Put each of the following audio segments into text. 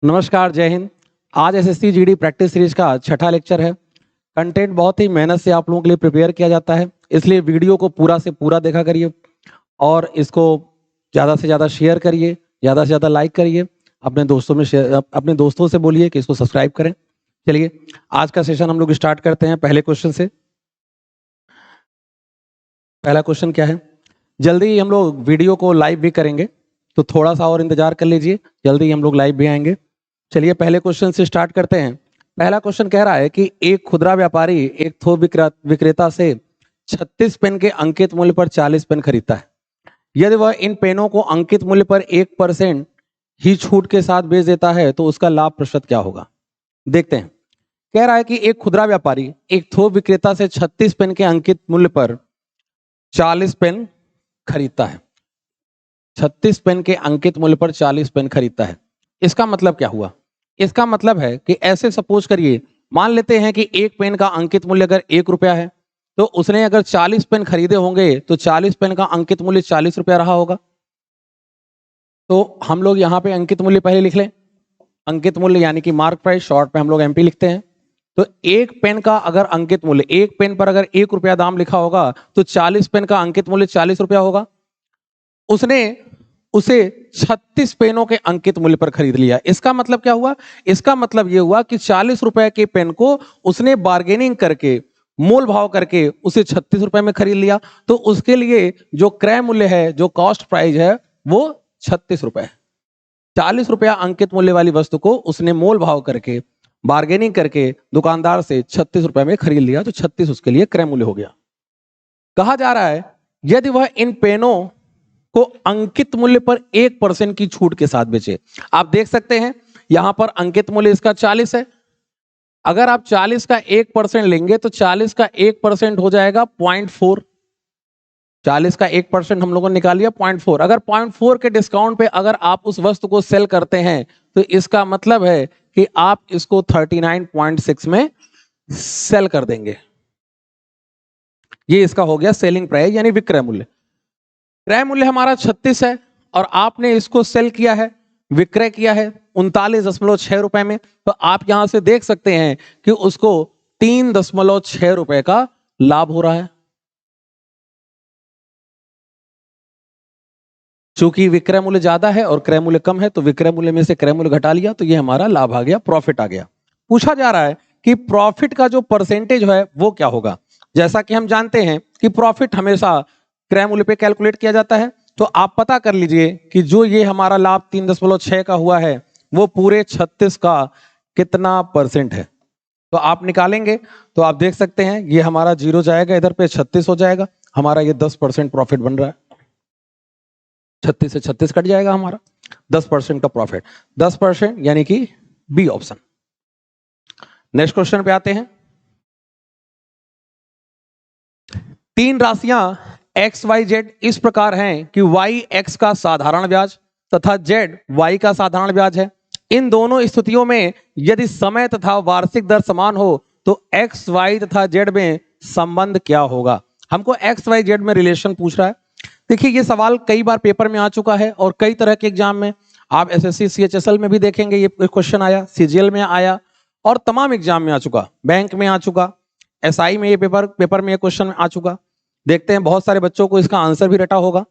नमस्कार, जय हिंद। आज एसएससी जीडी प्रैक्टिस सीरीज का छठा लेक्चर है। कंटेंट बहुत ही मेहनत से आप लोगों के लिए प्रिपेयर किया जाता है, इसलिए वीडियो को पूरा से पूरा देखा करिए और इसको ज़्यादा से ज़्यादा शेयर करिए, ज़्यादा से ज़्यादा लाइक करिए, अपने दोस्तों में शेयर, अपने दोस्तों से बोलिए कि इसको सब्सक्राइब करें। चलिए आज का सेशन हम लोग स्टार्ट करते हैं पहले क्वेश्चन से। पहला क्वेश्चन क्या है? जल्दी ही हम लोग वीडियो को लाइव भी करेंगे, तो थोड़ा सा और इंतजार कर लीजिए, जल्दी ही हम लोग लाइव भी आएंगे। चलिए पहले क्वेश्चन से स्टार्ट करते हैं। पहला क्वेश्चन कह रहा है कि एक खुदरा व्यापारी एक थोक विक्रेता से 36 पेन के अंकित मूल्य पर 40 पेन खरीदता है। यदि वह इन पेनों को अंकित मूल्य पर 1% ही छूट के साथ बेच देता है तो उसका लाभ प्रतिशत क्या होगा? देखते हैं। कह रहा है कि एक खुदरा व्यापारी एक थोक विक्रेता से 36 पेन के अंकित मूल्य पर 40 पेन खरीदता है। 36 पेन के अंकित मूल्य पर 40 पेन खरीदता है। इसका मतलब क्या हुआ? इसका मतलब है कि ऐसे सपोज करिए, मान लेते हैं कि एक पेन का अंकित मूल्य अगर 1 रुपया है, तो उसने अगर 40 पेन खरीदे होंगे तो 40 पेन का अंकित मूल्य 40 रुपया रहा होगा। तो हम लोग यहाँ पे अंकित मूल्य पहले लिख लें। अंकित मूल्य यानी कि मार्क प्राइस, शॉर्ट पे हम लोग एमपी लिखते हैं। तो एक पेन का अगर अंकित मूल्य, एक पेन पर अगर 1 रुपया दाम लिखा होगा तो 40 पेन का अंकित मूल्य 40 रुपया होगा। उसने उसे 36 पेनों के अंकित मूल्य पर खरीद लिया। इसका मतलब क्या हुआ? इसका मतलब यह हुआ कि 40 रुपए के पेन को उसने बार्गेनिंग करके, मोल भाव करके उसे 36 रुपए में खरीद लिया। तो उसके लिए जो क्रय मूल्य है, जो कॉस्ट प्राइस है, वो 36 रुपए है। 40 रुपया अंकित मूल्य वाली वस्तु को उसने मोल भाव करके, बार्गेनिंग करके दुकानदार से 36 रुपए में खरीद लिया, तो 36 उसके लिए क्रय मूल्य हो गया। कहा जा रहा है यदि वह इन पेनों को अंकित मूल्य पर 1% की छूट के साथ बेचे। आप देख सकते हैं यहां पर अंकित मूल्य इसका 40 है। अगर आप 40 का 1% लेंगे तो 40 का 1% हो जाएगा 0.4। 40 का 1% हम लोगों ने निकाल लिया 0.4। अगर 0.4 के डिस्काउंट पे अगर आप उस वस्तु को सेल करते हैं तो इसका मतलब है कि आप इसको 39.6 में सेल कर देंगे। ये इसका हो गया सेलिंग प्राइस यानी विक्रय मूल्य। क्रय मूल्य हमारा 36 है और आपने इसको सेल किया है, विक्रय किया है 39.6 रुपए में। तो आप यहां से देख सकते हैं कि उसको 3.6 रुपए का लाभ हो रहा है। चूंकि विक्रय मूल्य ज्यादा है और क्रय मूल्य कम है, तो विक्रय मूल्य में से क्रय मूल्य घटा लिया, तो ये हमारा लाभ आ गया, प्रॉफिट आ गया। पूछा जा रहा है कि प्रॉफिट का जो परसेंटेज है वो क्या होगा। जैसा कि हम जानते हैं कि प्रॉफिट हमेशा क्रय मूल्य पे कैलकुलेट किया जाता है। तो आप पता कर लीजिए कि जो ये हमारा लाभ 3.6 का हुआ है वो पूरे 36 का कितना परसेंट है। तो आप निकालेंगे तो आप देख सकते हैं ये हमारा 0 जाएगा, इधर पे 36 हो जाएगा, हमारा ये 10% प्रॉफिट बन रहा है। 36 से 36 कट जाएगा, हमारा 10% का प्रॉफिट। 10% यानी कि बी ऑप्शन। नेक्स्ट क्वेश्चन पे आते हैं। तीन राशियां एक्स वाई जेड इस प्रकार हैं कि वाई एक्स का साधारण ब्याज तथा जेड वाई का साधारण ब्याज है। इन दोनों स्थितियों में यदि समय तथा वार्षिक दर समान हो तो एक्स वाई तथा जेड में संबंध क्या होगा? हमको एक्स वाई जेड में रिलेशन पूछ रहा है। देखिए ये सवाल कई बार पेपर में आ चुका है और कई तरह के एग्जाम में, आप एसएससी सीएचएसएल में भी देखेंगे ये क्वेश्चन आया, सीजीएल में आया और तमाम एग्जाम में आ चुका, बैंक में आ चुका, एसआई में ये पेपर में ये क्वेश्चन आ चुका। देखते हैं बहुत सारे बच्चों को इसका आंसर भी रटा होगा।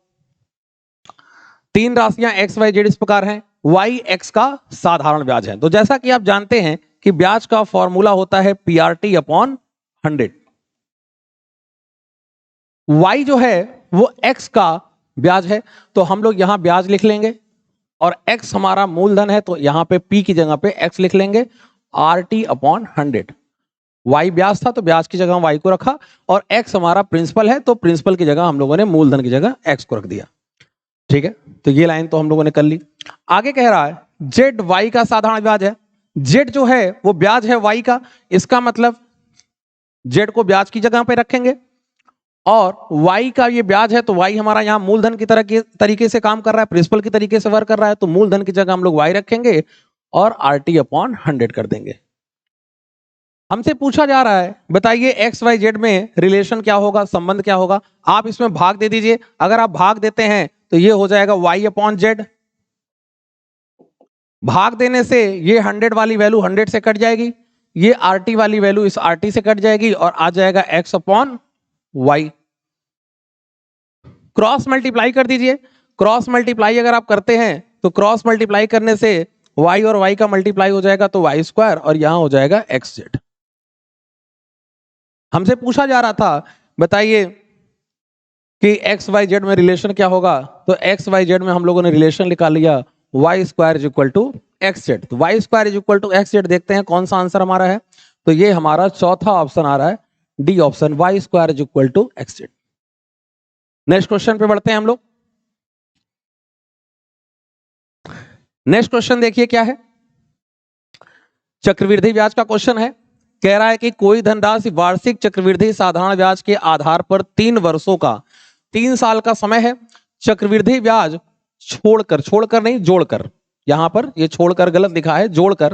तीन राशियां एक्स वाई जेड इस प्रकार हैं, वाई एक्स का साधारण ब्याज है। तो जैसा कि आप जानते हैं कि ब्याज का फॉर्मूला होता है पीआरटी अपॉन 100। वाई जो है वो एक्स का ब्याज है, तो हम लोग यहां ब्याज लिख लेंगे और एक्स हमारा मूलधन है, तो यहां पे पी की जगह पे एक्स लिख लेंगे, आरटी अपॉन 100। वाई ब्याज था तो ब्याज की जगह वाई को रखा और एक्स हमारा प्रिंसिपल है तो प्रिंसिपल की जगह हम लोगों ने मूलधन की जगह एक्स को रख दिया। ठीक है, तो ये लाइन तो हम लोगों ने कर ली। आगे कह रहा है जेड वाई का साधारण ब्याज है। जेड जो है वो ब्याज है वाई का, इसका मतलब जेड को ब्याज की जगह पे रखेंगे और वाई का ये ब्याज है तो वाई हमारा यहां मूलधन की तरह के तरीके से काम कर रहा है, प्रिंसिपल की तरीके से वर्क कर रहा है, तो मूलधन की जगह हम लोग वाई रखेंगे और आरटी अपॉन 100 कर देंगे। हमसे पूछा जा रहा है बताइए एक्स वाई जेड में रिलेशन क्या होगा, संबंध क्या होगा। आप इसमें भाग दे दीजिए। अगर आप भाग देते हैं तो ये हो जाएगा वाई अपॉन जेड, भाग देने से ये 100 वाली वैल्यू 100 से कट जाएगी, ये RT वाली वैल्यू इस RT से कट जाएगी और आ जाएगा x upon y। Cross multiply कर दीजिए। क्रॉस मल्टीप्लाई अगर आप करते हैं तो क्रॉस मल्टीप्लाई करने से y और y का मल्टीप्लाई हो जाएगा तो y स्क्वायर और यहां हो जाएगा xz। हमसे पूछा जा रहा था बताइए कि एक्स वाई जेड में रिलेशन क्या होगा, तो एक्स वाई जेड में हम लोगों ने रिलेशन निकाल लिया Y square is equal to X Z. तो Y square is equal to X Z, देखते हैं कौन सा आंसर हमारा है। तो ये हमारा चौथा ऑप्शन आ रहा है, D option, Y square is equal to X Z. Next question पे बढ़ते हैं हम लोग। नेक्स्ट क्वेश्चन देखिए क्या है, चक्रवृद्धि ब्याज का क्वेश्चन है। कह रहा है कि कोई धनराशि वार्षिक चक्रवृद्धि साधारण ब्याज के आधार पर 3 वर्षों का 3 साल का समय है। चक्रवृद्धि ब्याज छोड़कर नहीं जोड़कर, यहां पर ये छोड़कर गलत लिखा है, जोड़कर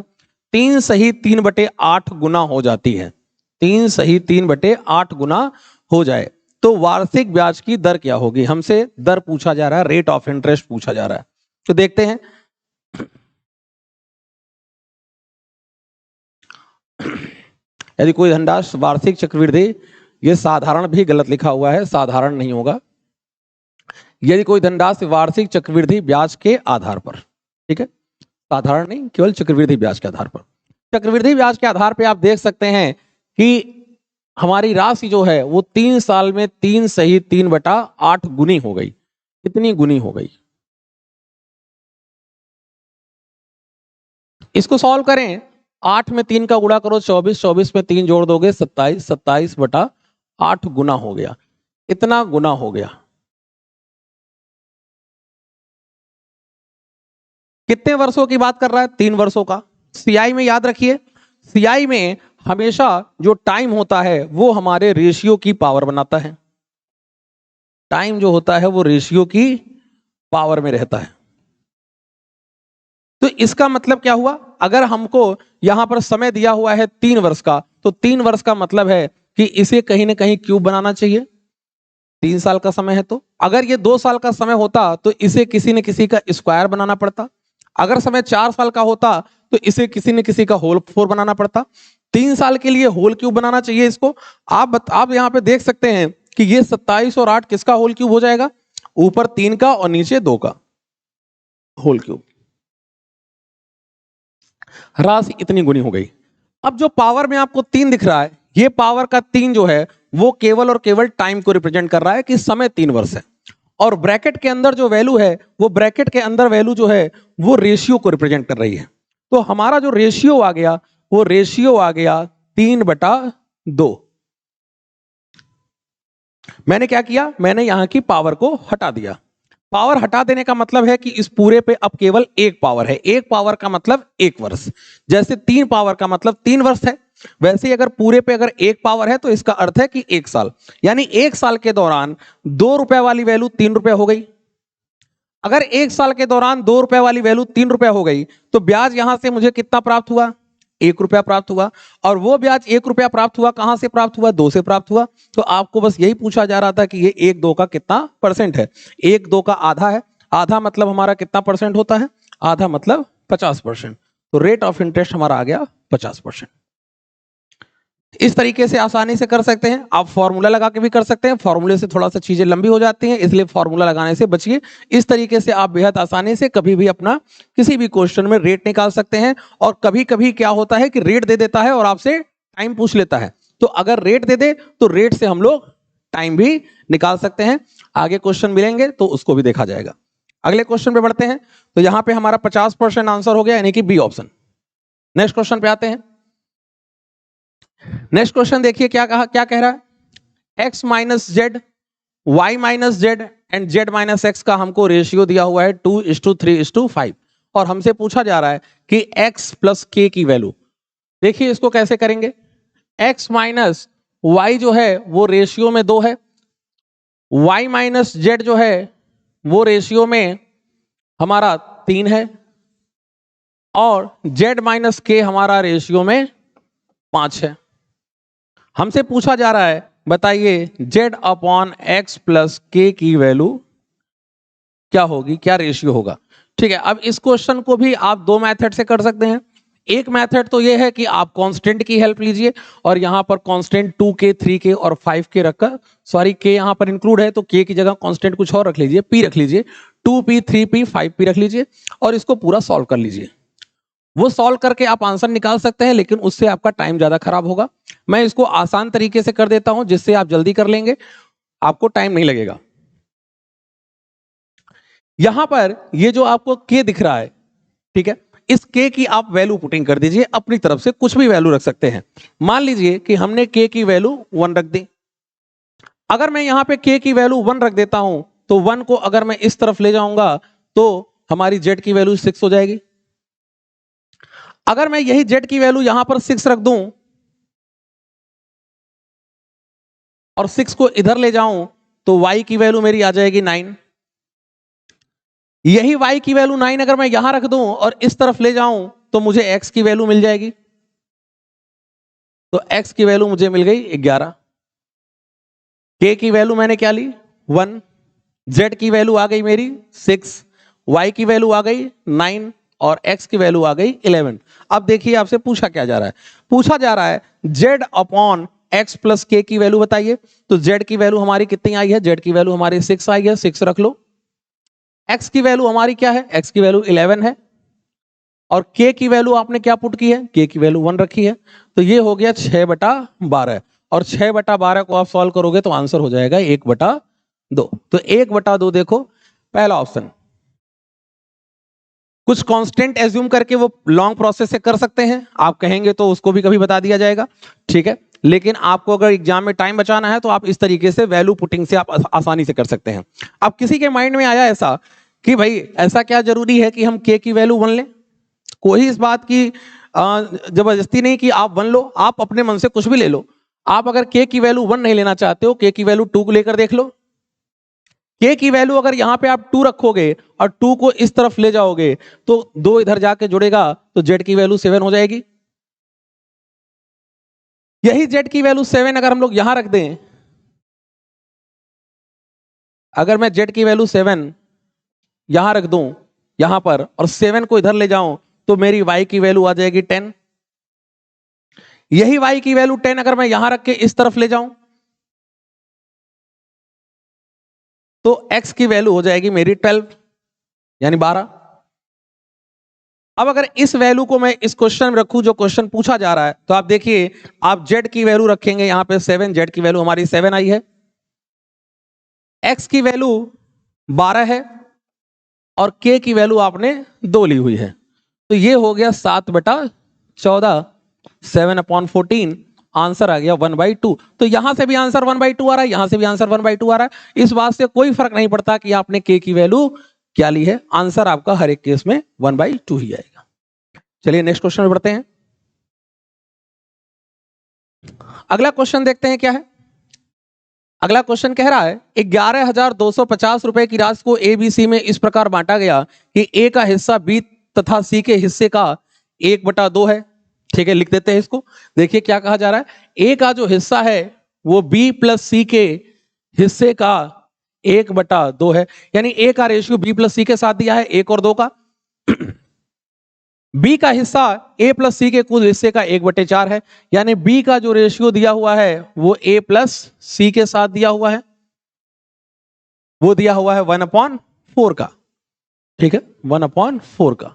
3 सही 3/8 गुना हो जाती है। 3 सही 3/8 गुना हो जाए तो वार्षिक ब्याज की दर क्या होगी। हमसे दर पूछा जा रहा है, रेट ऑफ इंटरेस्ट पूछा जा रहा है। तो देखते हैं। यदि कोई धनराशि वार्षिक चक्रवृद्धि, ये साधारण भी गलत लिखा हुआ है, साधारण नहीं होगा। यदि कोई धनराशि वार्षिक चक्रवृद्धि ब्याज के आधार पर, ठीक है, साधारण नहीं, केवल चक्रवृद्धि ब्याज के आधार पर। चक्रवृद्धि ब्याज के आधार पर आप देख सकते हैं कि हमारी राशि जो है वो 3 साल में 3 सही 3/8 गुनी हो गई। कितनी गुनी हो गई, इसको सॉल्व करें। 8 में 3 का गुणा करो 24, 24 में 3 जोड़ दोगे 27, 27/8 गुना हो गया। इतना गुना हो गया। कितने वर्षों की बात कर रहा है, 3 वर्षों का। सीआई में याद रखिए, सीआई में हमेशा जो टाइम होता है वो हमारे रेशियो की पावर बनाता है। टाइम जो होता है वो रेशियो की पावर में रहता है। तो इसका मतलब क्या हुआ, अगर हमको यहां पर समय दिया हुआ है 3 वर्ष का, तो 3 वर्ष का मतलब है कि इसे कहीं ना कहीं क्यूब बनाना चाहिए। 3 साल का समय है तो अगर ये 2 साल का समय होता तो इसे किसी न किसी का स्क्वायर बनाना पड़ता। अगर समय 4 साल का होता तो इसे किसी न किसी का होल 4 बनाना पड़ता। 3 साल के लिए होल क्यूब बनाना चाहिए इसको। आप यहां पे देख सकते हैं कि ये 27 और 8 किसका होल क्यूब हो जाएगा, ऊपर 3 का और नीचे 2 का होल क्यूब। राशि इतनी गुनी हो गई। अब जो पावर में आपको 3 दिख रहा है, ये पावर का 3 जो है वो केवल और केवल टाइम को रिप्रेजेंट कर रहा है कि समय 3 वर्ष है। और ब्रैकेट के अंदर जो वैल्यू है, वो ब्रैकेट के अंदर वैल्यू जो है वो रेशियो को रिप्रेजेंट कर रही है। तो हमारा जो रेशियो आ गया वो रेशियो आ गया 3/2। मैंने क्या किया, मैंने यहां की पावर को हटा दिया। पावर हटा देने का मतलब है कि इस पूरे पे अब केवल एक पावर है। एक पावर का मतलब 1 वर्ष। जैसे 3 पावर का मतलब 3 वर्ष है, वैसे ही अगर पूरे पे अगर 1 पावर है तो इसका अर्थ है कि 1 साल। यानी 1 साल के दौरान 2 रुपए वाली वैल्यू 3 रुपए हो गई। अगर 1 साल के दौरान 2 रुपए वाली वैल्यू 3 रुपए हो गई तो ब्याज यहां से मुझे कितना प्राप्त हुआ, 1 रुपया प्राप्त हुआ। और वो ब्याज 1 रुपया प्राप्त हुआ कहां से प्राप्त हुआ, 2 से प्राप्त हुआ। तो आपको बस यही पूछा जा रहा था कि ये 1/2 का कितना परसेंट है। 1/2 का आधा है। आधा मतलब हमारा कितना परसेंट होता है, आधा मतलब 50%। तो रेट ऑफ इंटरेस्ट हमारा आ गया 50%। इस तरीके से आसानी से कर सकते हैं। आप फॉर्मूला लगा के भी कर सकते हैं, फॉर्मूले से थोड़ा सा चीजें लंबी हो जाती हैं, इसलिए फॉर्मूला लगाने से बचिए। इस तरीके से आप बेहद आसानी से कभी भी अपना किसी भी क्वेश्चन में रेट निकाल सकते हैं। और कभी कभी क्या होता है कि रेट दे देता है और आपसे टाइम पूछ लेता है, तो अगर रेट दे दे तो रेट से हम लोग टाइम भी निकाल सकते हैं। आगे क्वेश्चन मिलेंगे तो उसको भी देखा जाएगा। अगले क्वेश्चन पे बढ़ते हैं। तो यहां पे हमारा 50% आंसर हो गया, यानी कि बी ऑप्शन। नेक्स्ट क्वेश्चन पे आते हैं। नेक्स्ट क्वेश्चन देखिए क्या कह रहा है, x minus Z, y minus Z and z minus x का हमको रेशियो दिया हुआ है 2:3:5। और हमसे पूछा जा रहा है कि x प्लस k की वैल्यू। देखिए इसको कैसे करेंगे, x माइनस y जो है वो रेशियो में 2 है, y माइनस जेड जो है वो रेशियो में हमारा 3 है, और z माइनस k हमारा रेशियो में 5 है। हमसे पूछा जा रहा है बताइए z अपॉन एक्स प्लस के की वैल्यू क्या होगी, क्या रेशियो होगा। ठीक है, अब इस क्वेश्चन को भी आप दो मेथड से कर सकते हैं। एक मेथड तो ये है कि आप कांस्टेंट की हेल्प लीजिए और यहां पर कांस्टेंट 2k 3k और 5k रखकर, सॉरी k यहां पर इंक्लूड है तो k की जगह कांस्टेंट कुछ और रख लीजिए, p रख लीजिए, 2p 3p 5p रख लीजिए और इसको पूरा सॉल्व कर लीजिए। वो सॉल्व करके आप आंसर निकाल सकते हैं, लेकिन उससे आपका टाइम ज्यादा खराब होगा। मैं इसको आसान तरीके से कर देता हूं जिससे आप जल्दी कर लेंगे, आपको टाइम नहीं लगेगा। यहां पर ये जो आपको k दिख रहा है, ठीक है, इस k की आप वैल्यू पुटिंग कर दीजिए, अपनी तरफ से कुछ भी वैल्यू रख सकते हैं। मान लीजिए कि हमने k की वैल्यू 1 रख दी। अगर मैं यहां पे k की वैल्यू 1 रख देता हूं तो 1 को अगर मैं इस तरफ ले जाऊंगा तो हमारी z की वैल्यू 6 हो जाएगी। अगर मैं यही z की वैल्यू यहां पर 6 रख दूं और 6 को इधर ले जाऊं तो y की वैल्यू मेरी आ जाएगी 9। यही y की वैल्यू 9 अगर मैं यहां रख दूं और इस तरफ ले जाऊं तो मुझे x की वैल्यू मिल जाएगी। तो x की वैल्यू मुझे मिल गई 11। k की वैल्यू मैंने क्या ली 1, z की वैल्यू आ गई मेरी 6, y की वैल्यू आ गई 9 और x की वैल्यू आ गई 11। अब देखिए आपसे पूछा क्या जा रहा है, पूछा जा रहा है z upon x plus k की वैल्यू बताइए। तो z की वैल्यू हमारी कितनी आई है, z की वैल्यू हमारी 6 आई है, 6 रख लो। x की वैल्यू हमारी क्या है, x की वैल्यू 11 है और k की वैल्यू आपने क्या पुट की है, k की वैल्यू 1 रखी है। तो ये हो गया 6/12 और 6/12 को आप सॉल्व करोगे तो आंसर हो जाएगा 1/2। तो 1/2 देखो पहला ऑप्शन। कुछ कांस्टेंट एज्यूम करके वो लॉन्ग प्रोसेस से कर सकते हैं, आप कहेंगे तो उसको भी कभी बता दिया जाएगा, ठीक है। लेकिन आपको अगर एग्जाम में टाइम बचाना है तो आप इस तरीके से वैल्यू पुटिंग से आप आसानी से कर सकते हैं। अब किसी के माइंड में आया ऐसा कि भाई ऐसा क्या जरूरी है कि हम k की वैल्यू 1 लें? कोई इस बात की जबरदस्ती नहीं कि आप 1 लो, आप अपने मन से कुछ भी ले लो। आप अगर k की वैल्यू 1 नहीं लेना चाहते हो, k की वैल्यू 2 को लेकर देख लो। k की वैल्यू अगर यहां पे आप 2 रखोगे और 2 को इस तरफ ले जाओगे तो 2 इधर जाके जुड़ेगा तो z की वैल्यू 7 हो जाएगी। यही z की वैल्यू 7 अगर हम लोग यहां रख दें, अगर मैं z की वैल्यू 7 यहां रख दूं यहां पर और 7 को इधर ले जाऊं तो मेरी y की वैल्यू आ जाएगी 10। यही y की वैल्यू 10 अगर मैं यहां रख के इस तरफ ले जाऊं तो x की वैल्यू हो जाएगी मेरी 12 यानी 12। अब अगर इस वैल्यू को मैं इस क्वेश्चन में रखूं जो क्वेश्चन पूछा जा रहा है तो आप देखिए, आप z की वैल्यू रखेंगे यहां पे 7, z की वैल्यू हमारी 7 आई है, x की वैल्यू 12 है और k की वैल्यू आपने 2 ली हुई है। तो ये हो गया 7/14, 7/14, आंसर आ गया 1/2। तो यहां से भी आंसर 1/2 आ रहा है, यहां से भी आंसर 1/2 आ रहा है। इस बात से कोई फर्क नहीं पड़ता कि आपने k की वैल्यू क्या ली है, आंसर आपका हर एक केस में 1/2 ही आएगा। चलिए नेक्स्ट क्वेश्चन में बढ़ते हैं। अगला क्वेश्चन देखते हैं क्या है। अगला क्वेश्चन कह रहा है 11,250 रुपए की राशि को ABC में इस प्रकार बांटा गया कि A का हिस्सा B तथा C के हिस्से का 1/2 है। ठीक है, लिख देते हैं इसको। देखिए क्या कहा जा रहा है, A का जो हिस्सा है वो B प्लस C के हिस्से का 1/2 है, यानी A का रेशियो B प्लस C के साथ दिया है 1 और 2 का। B का हिस्सा A प्लस C के कुल हिस्से का 1/4 है, यानी B का जो रेशियो दिया हुआ है वो A प्लस C के साथ दिया हुआ है, वो दिया हुआ है 1/4 का। ठीक है, 1/4 का।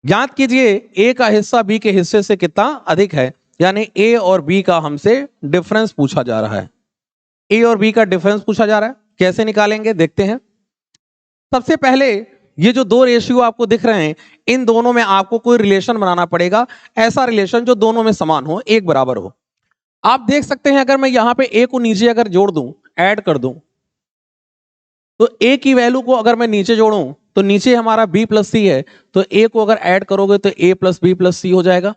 ज्ञात कीजिए A का हिस्सा B के हिस्से से कितना अधिक है, यानी A और B का हमसे डिफरेंस पूछा जा रहा है। A और B का डिफरेंस पूछा जा रहा है, कैसे निकालेंगे देखते हैं। सबसे पहले ये जो दो रेशियो आपको दिख रहे हैं, इन दोनों में आपको कोई रिलेशन बनाना पड़ेगा, ऐसा रिलेशन जो दोनों में समान हो, एक बराबर हो। आप देख सकते हैं अगर मैं यहां पे A को नीचे अगर जोड़ दूं, ऐड कर दूं, तो A की वैल्यू को अगर मैं नीचे जोड़ूं तो नीचे हमारा B प्लस C है, तो A को अगर ऐड करोगे तो A plus B plus C हो जाएगा।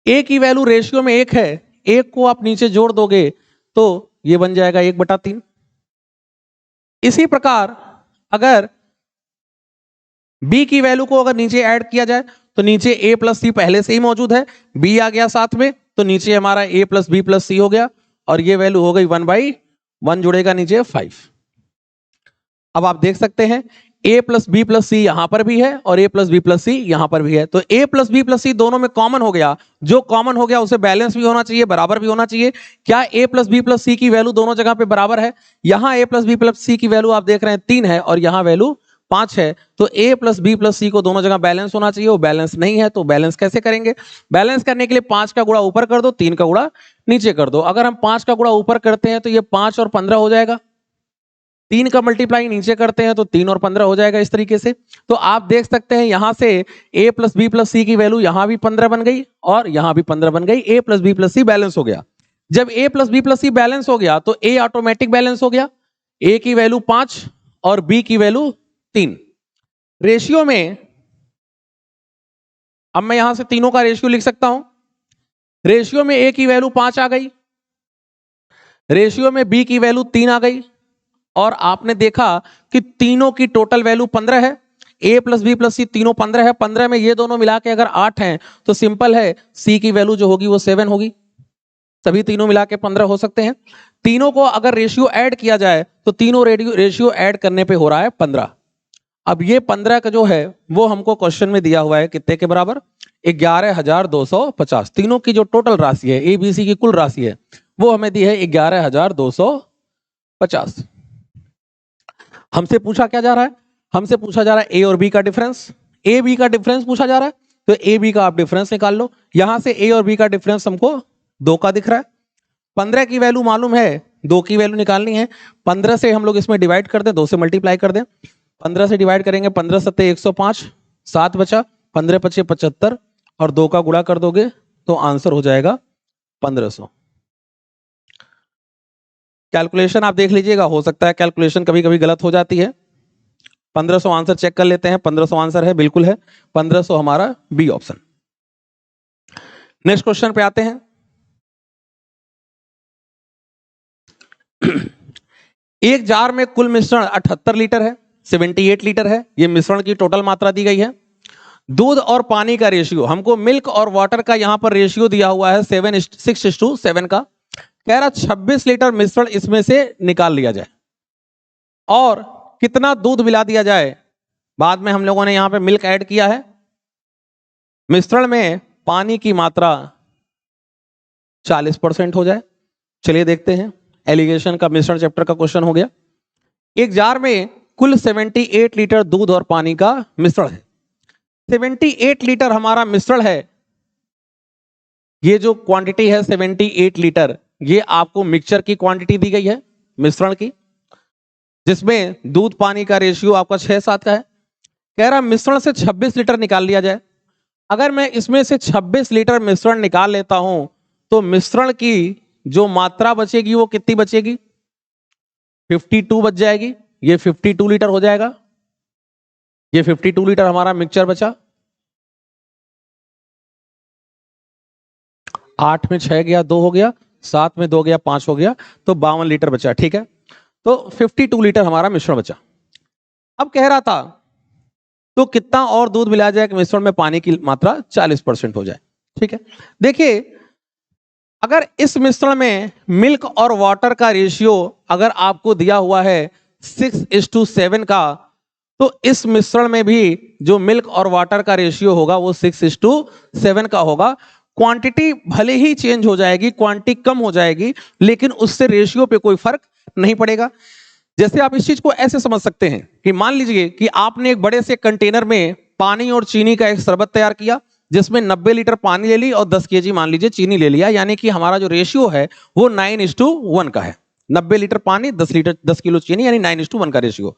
A की वैल्यू रेशियो में 1 है, 1 को आप नीचे जोड़ दोगे तो ये बन जाएगा 1/3। इसी प्रकार अगर B की वैल्यू को अगर नीचे ऐड किया जाए तो नीचे A प्लस C पहले से ही मौजूद है, B आ गया साथ में, तो नीचे हमारा A plus B plus C हो गया और ये वैल्यू हो गई 1/1, जुड़ेगा नीचे 5। अब आप देख सकते हैं a प्लस बी प्लस सी यहां पर भी है और a प्लस बी प्लस सी यहां पर भी है, तो a प्लस बी प्लस सी दोनों में कॉमन हो गया। जो कॉमन हो गया उसे बैलेंस भी होना चाहिए, बराबर भी होना चाहिए। क्या a प्लस बी प्लस सी की वैल्यू दोनों जगह पे बराबर है? यहां a प्लस बी प्लस सी की वैल्यू आप देख रहे हैं 3 है और यहां वैल्यू 5 है, तो a प्लस बी प्लस सी को दोनों जगह बैलेंस होना चाहिए। वो बैलेंस नहीं है, तो बैलेंस कैसे करेंगे? बैलेंस करने के लिए 5 का गुणा ऊपर कर दो, 3 का गुणा नीचे कर दो। अगर हम 5 का गुणा ऊपर करते हैं तो ये 5 और 15 हो जाएगा, 3 का मल्टीप्लाई नीचे करते हैं तो 3 और 15 हो जाएगा इस तरीके से। तो आप देख सकते हैं यहां से a प्लस बी प्लस सी की वैल्यू यहां भी 15 बन गई और यहां भी 15 बन गई। a plus B plus C balance हो गया। जब a plus B plus C balance हो गया तो a ऑटोमेटिक बैलेंस हो गया। a की वैल्यू 5 और b की वैल्यू 3। रेशियो में अब मैं यहां से तीनों का रेशियो लिख सकता हूं। रेशियो में a की वैल्यू 5 आ गई, रेशियो में b की वैल्यू 3 आ गई और आपने देखा कि तीनों की टोटल वैल्यू 15 है। a प्लस बी प्लस सी तीनों 15 है। 15 में ये दोनों मिला के अगर 8 हैं तो सिंपल है c की वैल्यू जो होगी वो 7 होगी। सभी तीनों मिला के 15 हो सकते हैं। तीनों को अगर रेशियो ऐड किया जाए तो तीनों रेशियो ऐड करने पे हो रहा है 15। अब ये 15 का जो है वो हमको क्वेश्चन में दिया हुआ है कितने के बराबर? 11,250। तीनों की जो टोटल राशि है, ABC की कुल राशि है, वो हमें दी है 11,250। हमसे पूछा क्या जा रहा है? हमसे पूछा जा रहा है a और b का डिफरेंस। a b का डिफरेंस पूछा जा रहा है, तो a b का आप डिफरेंस निकाल लो। यहां से a और b का डिफरेंस हमको 2 का दिख रहा है। 15 की वैल्यू मालूम है, 2 की वैल्यू निकालनी है। 15 से हम लोग इसमें डिवाइड कर दें, 2 से मल्टीप्लाई कर दें। 15 से डिवाइड करेंगे, 15 सत्ते 105, 7 बचा, 15 पचे 75 और 2 का गुणा कर दोगे तो आंसर हो जाएगा 1500। कैलकुलेशन आप देख लीजिएगा, हो सकता है कैलकुलेशन कभी कभी गलत हो जाती है। 1500 आंसर चेक कर लेते हैं। 1500 आंसर है, बिल्कुल है 1500 हमारा बी ऑप्शन। नेक्स्ट क्वेश्चन पे आते हैं। एक जार में कुल मिश्रण 78 लीटर है, 78 लीटर है। ये मिश्रण की टोटल मात्रा दी गई है। दूध और पानी का रेशियो, हमको मिल्क और वाटर का यहां पर रेशियो दिया हुआ है 6:7 का। कह रहा 26 लीटर मिश्रण इसमें से निकाल लिया जाए और कितना दूध मिला दिया जाए। बाद में हम लोगों ने यहां पे मिल्क ऐड किया है। मिश्रण में पानी की मात्रा 40% हो जाए। चलिए देखते हैं। एलिगेशन का मिश्रण चैप्टर का क्वेश्चन हो गया। एक जार में कुल 78 लीटर दूध और पानी का मिश्रण है। 78 लीटर हमारा मिश्रण है। ये जो क्वांटिटी है 78 लीटर, ये आपको मिक्सचर की क्वांटिटी दी गई है मिश्रण की, जिसमें दूध पानी का रेशियो आपका 6:7 का है। कह रहा मिश्रण से 26 लीटर निकाल लिया जाए। अगर मैं इसमें से 26 लीटर मिश्रण निकाल लेता हूं तो मिश्रण की जो मात्रा बचेगी वो कितनी बचेगी? 52 बच जाएगी। ये 52 लीटर हो जाएगा। ये 52 लीटर हमारा मिक्सचर बचा। 8 में 6 गया, 2 हो गया, 7 में 2 गया, 5 हो गया, तो 52 लीटर बचा। ठीक है, तो 52 लीटर हमारा मिश्रण बचा। अब कह रहा था तो कितना और दूध मिला जाए कि मिश्रण में पानी की मात्रा 40% हो जाए। ठीक है, देखिए अगर इस मिश्रण में मिल्क और वाटर का रेशियो अगर आपको दिया हुआ है 6:7 का, तो इस मिश्रण में भी जो मिल्क और वाटर का रेशियो होगा वो 6:7 का होगा। क्वांटिटी भले ही चेंज हो जाएगी, क्वांटिटी कम हो जाएगी, लेकिन उससे रेशियो पे कोई फर्क नहीं पड़ेगा। जैसे आप इस चीज को ऐसे समझ सकते हैं कि मान लीजिए कि आपने एक बड़े से कंटेनर में पानी और चीनी का एक शरबत तैयार किया, जिसमें 90 लीटर पानी ले ली और 10 केजी मान लीजिए चीनी ले लिया, यानी कि हमारा जो रेशियो है वो 9:1 का है। 90 लीटर पानी, 10 किलो चीनी, यानी 9:1 का रेशियो।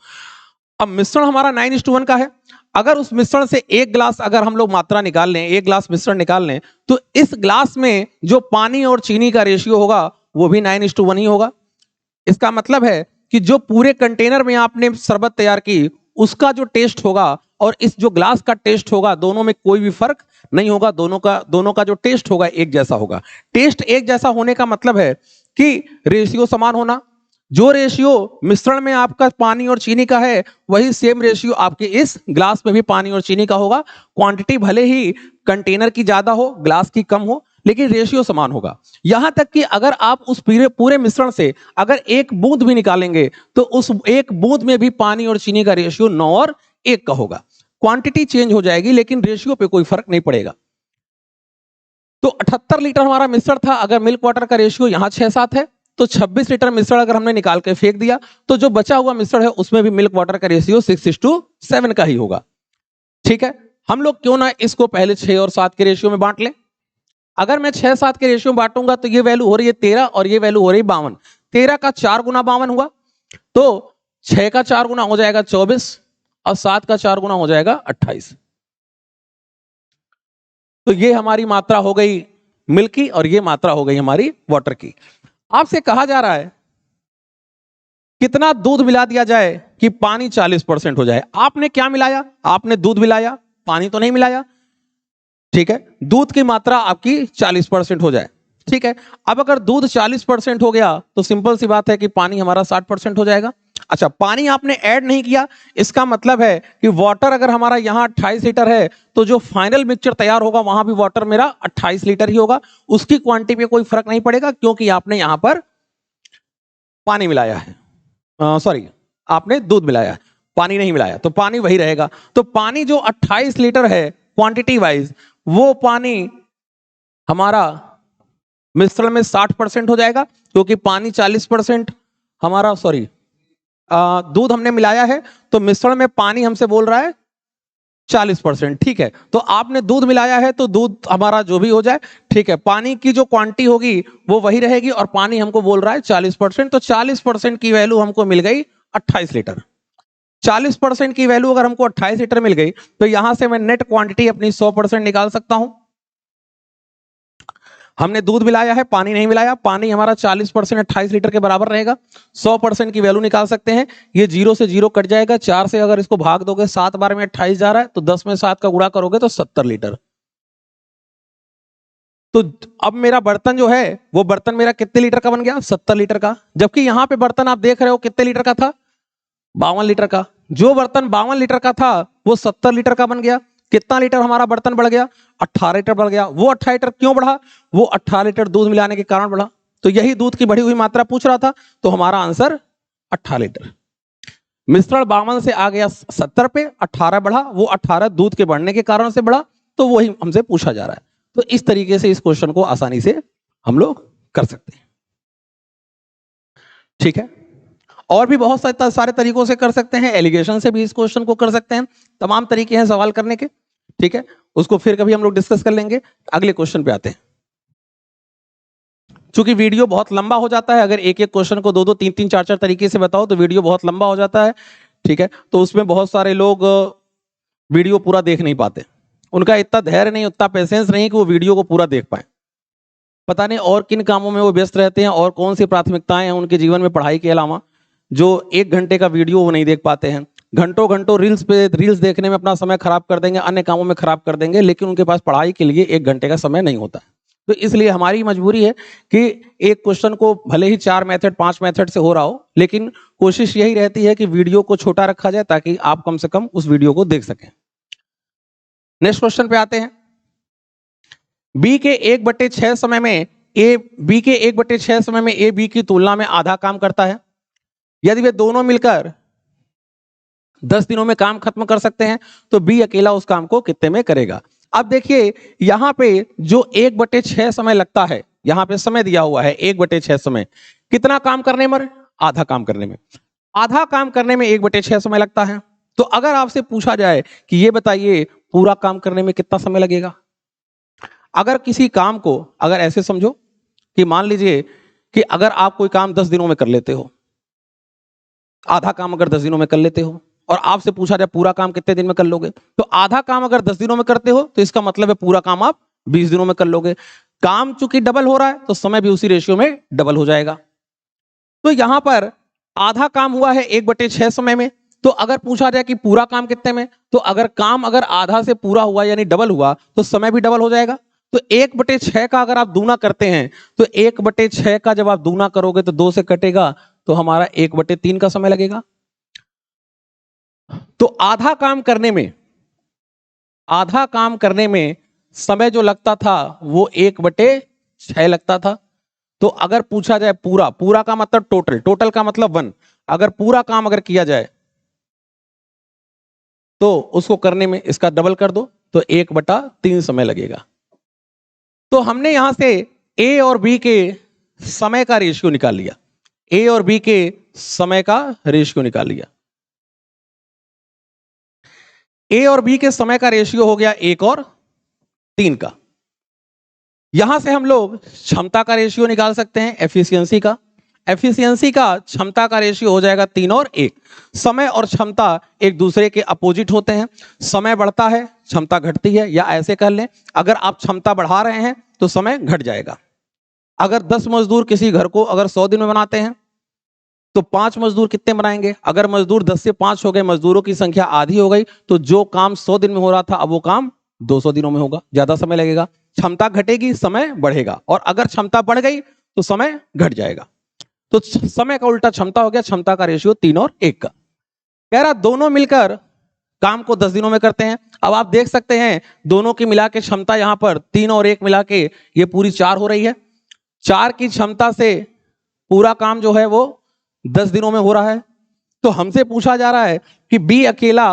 अब मिश्रण हमारा 9:1 का है। अगर उस मिश्रण से एक गिलास अगर हम लोग मात्रा निकाल लें, एक गिलास मिश्रण निकाल लें, तो इस गिलास में जो पानी और चीनी का रेशियो होगा वो भी 9:1 ही होगा। इसका मतलब है कि जो पूरे कंटेनर में आपने शरबत तैयार की उसका जो टेस्ट होगा और इस जो ग्लास का टेस्ट होगा, दोनों में कोई भी फर्क नहीं होगा। दोनों का जो टेस्ट होगा एक जैसा होगा। टेस्ट एक जैसा होने का मतलब है कि रेशियो समान होना। जो रेशियो मिश्रण में आपका पानी और चीनी का है वही सेम रेशियो आपके इस ग्लास में भी पानी और चीनी का होगा। क्वांटिटी भले ही कंटेनर की ज्यादा हो, ग्लास की कम हो, लेकिन रेशियो समान होगा। यहां तक कि अगर आप उस पूरे मिश्रण से अगर एक बूंद भी निकालेंगे तो उस एक बूंद में भी पानी और चीनी का रेशियो 9 और 1 का होगा। क्वांटिटी चेंज हो जाएगी लेकिन रेशियो पे कोई फर्क नहीं पड़ेगा। तो 78 लीटर हमारा मिश्रण था, अगर मिल्क वाटर का रेशियो यहां 6-7 है तो 26 लीटर मिश्रण अगर हमने निकाल के फेंक दिया तो जो बचा हुआ मिश्रण है उसमें भी मिल्क वाटर का रेशियो 6:7 का ही होगा। ठीक है, हम लोग क्यों ना इसको पहले 6 और 7 के रेशियो में बांट लें। अगर मैं 6-7 के रेशियो में बांटूंगा तो ये वैल्यू हो रही है 13 और ये वैल्यू हो रही है 52। 13 का 4 गुना 52 हुआ तो 6 का 4 गुना हो जाएगा 24 और 7 का 4 गुना हो जाएगा 28। तो ये हमारी मात्रा हो गई मिल्क की और ये मात्रा हो गई हमारी वाटर की। आपसे कहा जा रहा है कितना दूध मिला दिया जाए कि पानी 40% हो जाए। आपने क्या मिलाया? आपने दूध मिलाया, पानी तो नहीं मिलाया। ठीक है, दूध की मात्रा आपकी 40% हो जाए। ठीक है, अब अगर दूध 40% हो गया तो सिंपल सी बात है कि पानी हमारा 60% हो जाएगा। अच्छा, पानी आपने ऐड नहीं किया, इसका मतलब है कि वाटर अगर हमारा यहां 28 लीटर है तो जो फाइनल मिक्सचर तैयार होगा वहां भी वाटर मेरा 28 लीटर ही होगा। उसकी क्वांटिटी में कोई फर्क नहीं पड़ेगा क्योंकि आपने यहां पर पानी मिलाया है, सॉरी आपने दूध मिलाया, पानी नहीं मिलाया, तो पानी वही रहेगा। तो पानी जो 28 लीटर है क्वांटिटी वाइज, वो पानी हमारा मिश्रण में 60% हो जाएगा क्योंकि पानी 40% हमारा, सॉरी दूध हमने मिलाया है तो मिश्रण में पानी हमसे बोल रहा है 40%। ठीक है, तो आपने दूध मिलाया है तो दूध हमारा जो भी हो जाए, ठीक है, पानी की जो क्वांटिटी होगी वो वही रहेगी और पानी हमको बोल रहा है 40%। तो 40% की वैल्यू हमको मिल गई 28 लीटर। 40% की वैल्यू अगर हमको 28 लीटर मिल गई तो यहां से मैं नेट क्वांटिटी अपनी 100% निकाल सकता हूं। हमने दूध मिलाया है, पानी नहीं मिलाया, पानी हमारा 40% 28 लीटर के बराबर रहेगा। 100% की वैल्यू निकाल सकते हैं। ये 0 से 0 कट जाएगा, 4 से अगर इसको भाग दोगे 7 बार में 28 जा रहा है तो 10 में 7 का गुणा करोगे तो 70 लीटर। तो अब मेरा बर्तन जो है वो बर्तन मेरा कितने लीटर का बन गया? 70 लीटर का। जबकि यहां पे बर्तन आप देख रहे हो कितने लीटर का था? 52 लीटर का। जो बर्तन 52 लीटर का था वो 70 लीटर का बन गया। कितना लीटर हमारा बर्तन बढ़ गया? 18 लीटर बढ़ गया। वो 18 लीटर क्यों बढ़ा? वो 18 लीटर दूध मिलाने के कारण बढ़ा। तो यही दूध की बढ़ी हुई मात्रा पूछ रहा था, तो हमारा आंसर 18 लीटर। मिश्रण 52 से आ गया 70 पे, 18 बढ़ा, वो 18 दूध के बढ़ने के कारण से बढ़ा, तो वही हमसे पूछा जा रहा है। तो इस तरीके से इस क्वेश्चन को आसानी से हम लोग कर सकते हैं। ठीक है, और भी बहुत सारे तरीकों से कर सकते हैं। एलिगेशन से भी इस क्वेश्चन को कर सकते हैं। तमाम तरीके हैं सवाल करने के। ठीक है, उसको फिर कभी हम लोग डिस्कस कर लेंगे। अगले क्वेश्चन पे आते हैं। चूंकि वीडियो बहुत लंबा हो जाता है, अगर एक एक क्वेश्चन को 2-2, 3-3, 4-4 तरीके से बताओ तो वीडियो बहुत लंबा हो जाता है। ठीक है, तो उसमें बहुत सारे लोग वीडियो पूरा देख नहीं पाते। उनका इतना धैर्य नहीं, उतना पेशेंस नहीं कि वो वीडियो को पूरा देख पाए। पता नहीं और किन कामों में वो व्यस्त रहते हैं और कौन सी प्राथमिकताएं हैं उनके जीवन में पढ़ाई के अलावा, जो 1 घंटे का वीडियो वो नहीं देख पाते हैं। घंटों घंटों रील्स देखने में अपना समय खराब कर देंगे, अन्य कामों में खराब कर देंगे, लेकिन उनके पास पढ़ाई के लिए 1 घंटे का समय नहीं होता। तो इसलिए हमारी मजबूरी है कि एक क्वेश्चन को भले ही 4 मेथड 5 मेथड से हो रहा हो, लेकिन कोशिश यही रहती है कि वीडियो को छोटा रखा जाए ताकि आप कम से कम उस वीडियो को देख सकें। नेक्स्ट क्वेश्चन पे आते हैं। बी के 1/6 समय में ए बी की तुलना में आधा काम करता है। यदि वे दोनों मिलकर 10 दिनों में काम खत्म कर सकते हैं तो बी अकेला उस काम को कितने में करेगा। अब देखिए यहां पे जो 1/6 समय लगता है, यहां पे समय दिया हुआ है 1/6 समय, कितना काम करने में? आधा काम करने में। आधा काम करने में 1/6 समय लगता है। तो अगर आपसे पूछा जाए कि ये बताइए पूरा काम करने में कितना समय लगेगा, अगर किसी काम को अगर ऐसे समझो कि मान लीजिए कि अगर आप कोई काम 10 दिनों में कर लेते हो, आधा काम अगर 10 दिनों में कर लेते हो और आपसे पूछा जाए पूरा काम कितने दिन में कर लोगे, तो आधा काम अगर 10 दिनों में करते हो तो इसका मतलब है पूरा काम आप 20 दिनों में कर लोगे। काम चूंकि डबल हो रहा है तो समय भी उसी रेशियो में डबल हो जाएगा। तो यहां पर आधा काम हुआ है 1/6 समय में। तो अगर पूछा जाए कि पूरा काम कितने में, तो अगर काम अगर आधा से पूरा हुआ यानी डबल हुआ तो समय भी डबल हो जाएगा। तो 1/6 का अगर आप दूना करते हैं तो 1/6 का जब आप दूना करोगे तो 2 से कटेगा तो हमारा 1/3 का समय लगेगा। तो आधा काम करने में समय जो लगता था वो 1/6 लगता था। तो अगर पूछा जाए पूरा, पूरा का मतलब टोटल, टोटल का मतलब 1, अगर पूरा काम अगर किया जाए तो उसको करने में इसका डबल कर दो तो 1/3 समय लगेगा। तो हमने यहां से ए और बी के समय का रेशियो निकाल लिया, ए और बी के समय का रेशियो निकाल लिया। ए और बी के समय का रेशियो हो गया 1 और 3 का। यहां से हम लोग क्षमता का रेशियो निकाल सकते हैं, एफिशिएंसी का। एफिशिएंसी का क्षमता का रेशियो हो जाएगा 3 और 1। समय और क्षमता एक दूसरे के अपोजिट होते हैं, समय बढ़ता है क्षमता घटती है, या ऐसे कह लें अगर आप क्षमता बढ़ा रहे हैं तो समय घट जाएगा। अगर 10 मजदूर किसी घर को अगर 100 दिन में बनाते हैं तो 5 मजदूर कितने बनाएंगे? अगर मजदूर 10 से 5 हो गए, मजदूरों की संख्या आधी हो गई, तो जो काम 100 दिन में हो रहा था अब वो काम 200 दिनों में होगा, ज्यादा समय लगेगा। क्षमता घटेगी, समय बढ़ेगा, और अगर क्षमता बढ़ गई तो समय घट जाएगा। तो समय का उल्टा क्षमता हो गया, क्षमता का रेशियो 3 और 1 का। कह रहा दोनों मिलकर काम को 10 दिनों में करते हैं। अब आप देख सकते हैं दोनों की मिला के क्षमता यहां पर 3 और 1 मिला के ये पूरी 4 हो रही है। 4 की क्षमता से पूरा काम जो है वो 10 दिनों में हो रहा है। तो हमसे पूछा जा रहा है कि बी अकेला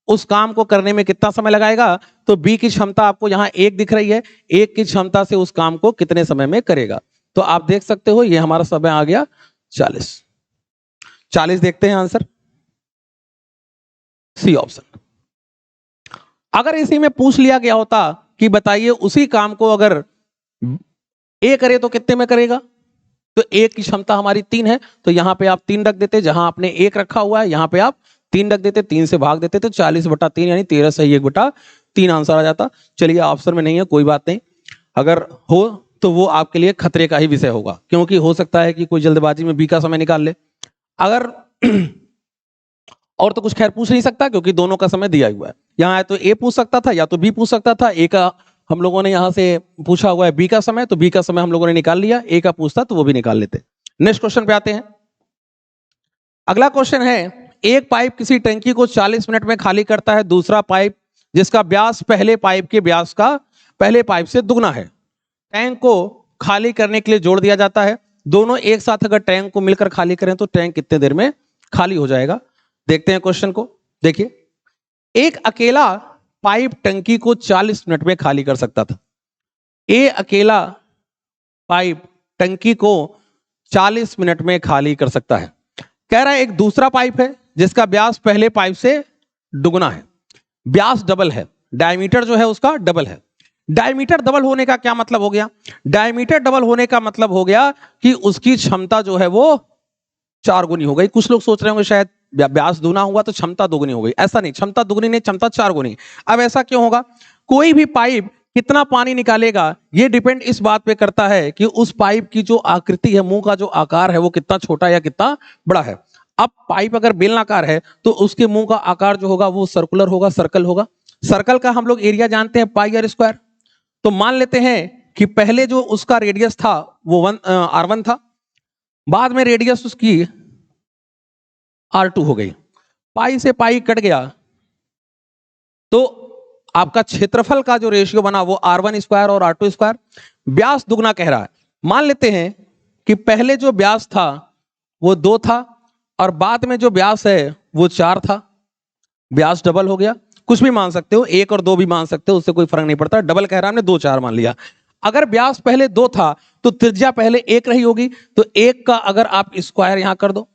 उस काम को करने में कितना समय लगाएगा। तो बी की क्षमता आपको यहां 1 दिख रही है, 1 की क्षमता से उस काम को कितने समय में करेगा। तो आप देख सकते हो ये हमारा समय आ गया 40। देखते हैं आंसर, सी ऑप्शन। अगर इसी में पूछ लिया गया होता कि बताइए उसी काम को अगर ए करे तो कितने में करेगा, तो एक की क्षमता हमारी 3 है, तो यहां पे आप 3 रख देते, जहां आपने 1 रखा हुआ है यहां पे आप 3 रख देते, 3 से भाग देते, तो 40/3 यानी 13 सही 1/3 आंसर आ जाता। चलिए ऑप्शन में नहीं है, कोई बात नहीं, अगर हो तो वो आपके लिए खतरे का ही विषय होगा, क्योंकि हो सकता है कि कोई जल्दबाजी में बी का समय निकाल ले। अगर और तो कुछ खैर पूछ नहीं सकता क्योंकि दोनों का समय दिया हुआ है। यहाँ है तो ए पूछ सकता था या तो बी पूछ सकता था। ए का हम लोगों ने यहां से पूछा हुआ है बी का समय, तो बी का समय हम लोगों ने निकाल लिया। ए का पूछता तो वो भी निकाल लेते। नेक्स्ट क्वेश्चन पे आते हैं। अगला क्वेश्चन है, एक पाइप किसी टंकी को 40 मिनट में खाली करता है, दूसरा पाइप जिसका व्यास पहले पाइप के व्यास का पहले पाइप से दुगना है, टैंक को खाली करने के लिए जोड़ दिया जाता है। दोनों एक साथ अगर टैंक को मिलकर खाली करें तो टैंक कितने देर में खाली हो जाएगा। देखते हैं क्वेश्चन को। देखिए, एक अकेला पाइप टंकी को 40 मिनट में खाली कर सकता था। ए अकेला पाइप टंकी को 40 मिनट में खाली कर सकता है। कह रहा है एक दूसरा पाइप है जिसका व्यास पहले पाइप से दुगना है, व्यास डबल है, डायमीटर जो है उसका डबल है। डायमीटर डबल होने का क्या मतलब हो गया? डायमीटर डबल होने का मतलब हो गया कि उसकी क्षमता जो है वो 4 गुनी हो गई। कुछ लोग सोच रहे होंगे शायद व्यास दुगना हुआ तो क्षमता दोगुनी हो गई। ऐसा नहीं, क्षमता दुगनी नहीं, क्षमता 4 गुनी। अब ऐसा क्यों होगा? कोई भी पाइप कितना पानी निकालेगा ये डिपेंड इस बात पे करता है कि उस पाइप की जो आकृति है, मुंह का जो आकार है वो कितना छोटा या कितना बड़ा है। अब पाइप अगर बेलनाकार है तो उसके मुंह का आकार जो होगा वो सर्कुलर होगा, सर्कल होगा। सर्कल का हम लोग एरिया जानते हैं पाई आर स्क्वायर। तो मान लेते हैं कि पहले जो उसका रेडियस था वो R1 था, बाद में रेडियस उसकी R2 हो गई, पाई से पाई कट गया तो आपका क्षेत्रफल का जो रेशियो बना वो R1 स्क्वायर और R2 स्क्वायर। व्यास दुगना कह रहा है। मान लेते हैं कि पहले जो व्यास था वो 2 था और बाद में जो व्यास है वो 4 था, व्यास डबल हो गया। कुछ भी मान सकते हो, 1 और 2 भी मान सकते हो, उससे कोई फर्क नहीं पड़ता। डबल कह रहा है, हमने 2 4 मान लिया। अगर व्यास पहले 2 था तो त्रिज्या पहले 1 रही होगी, तो 1 का अगर आप स्क्वायर यहां कर दो,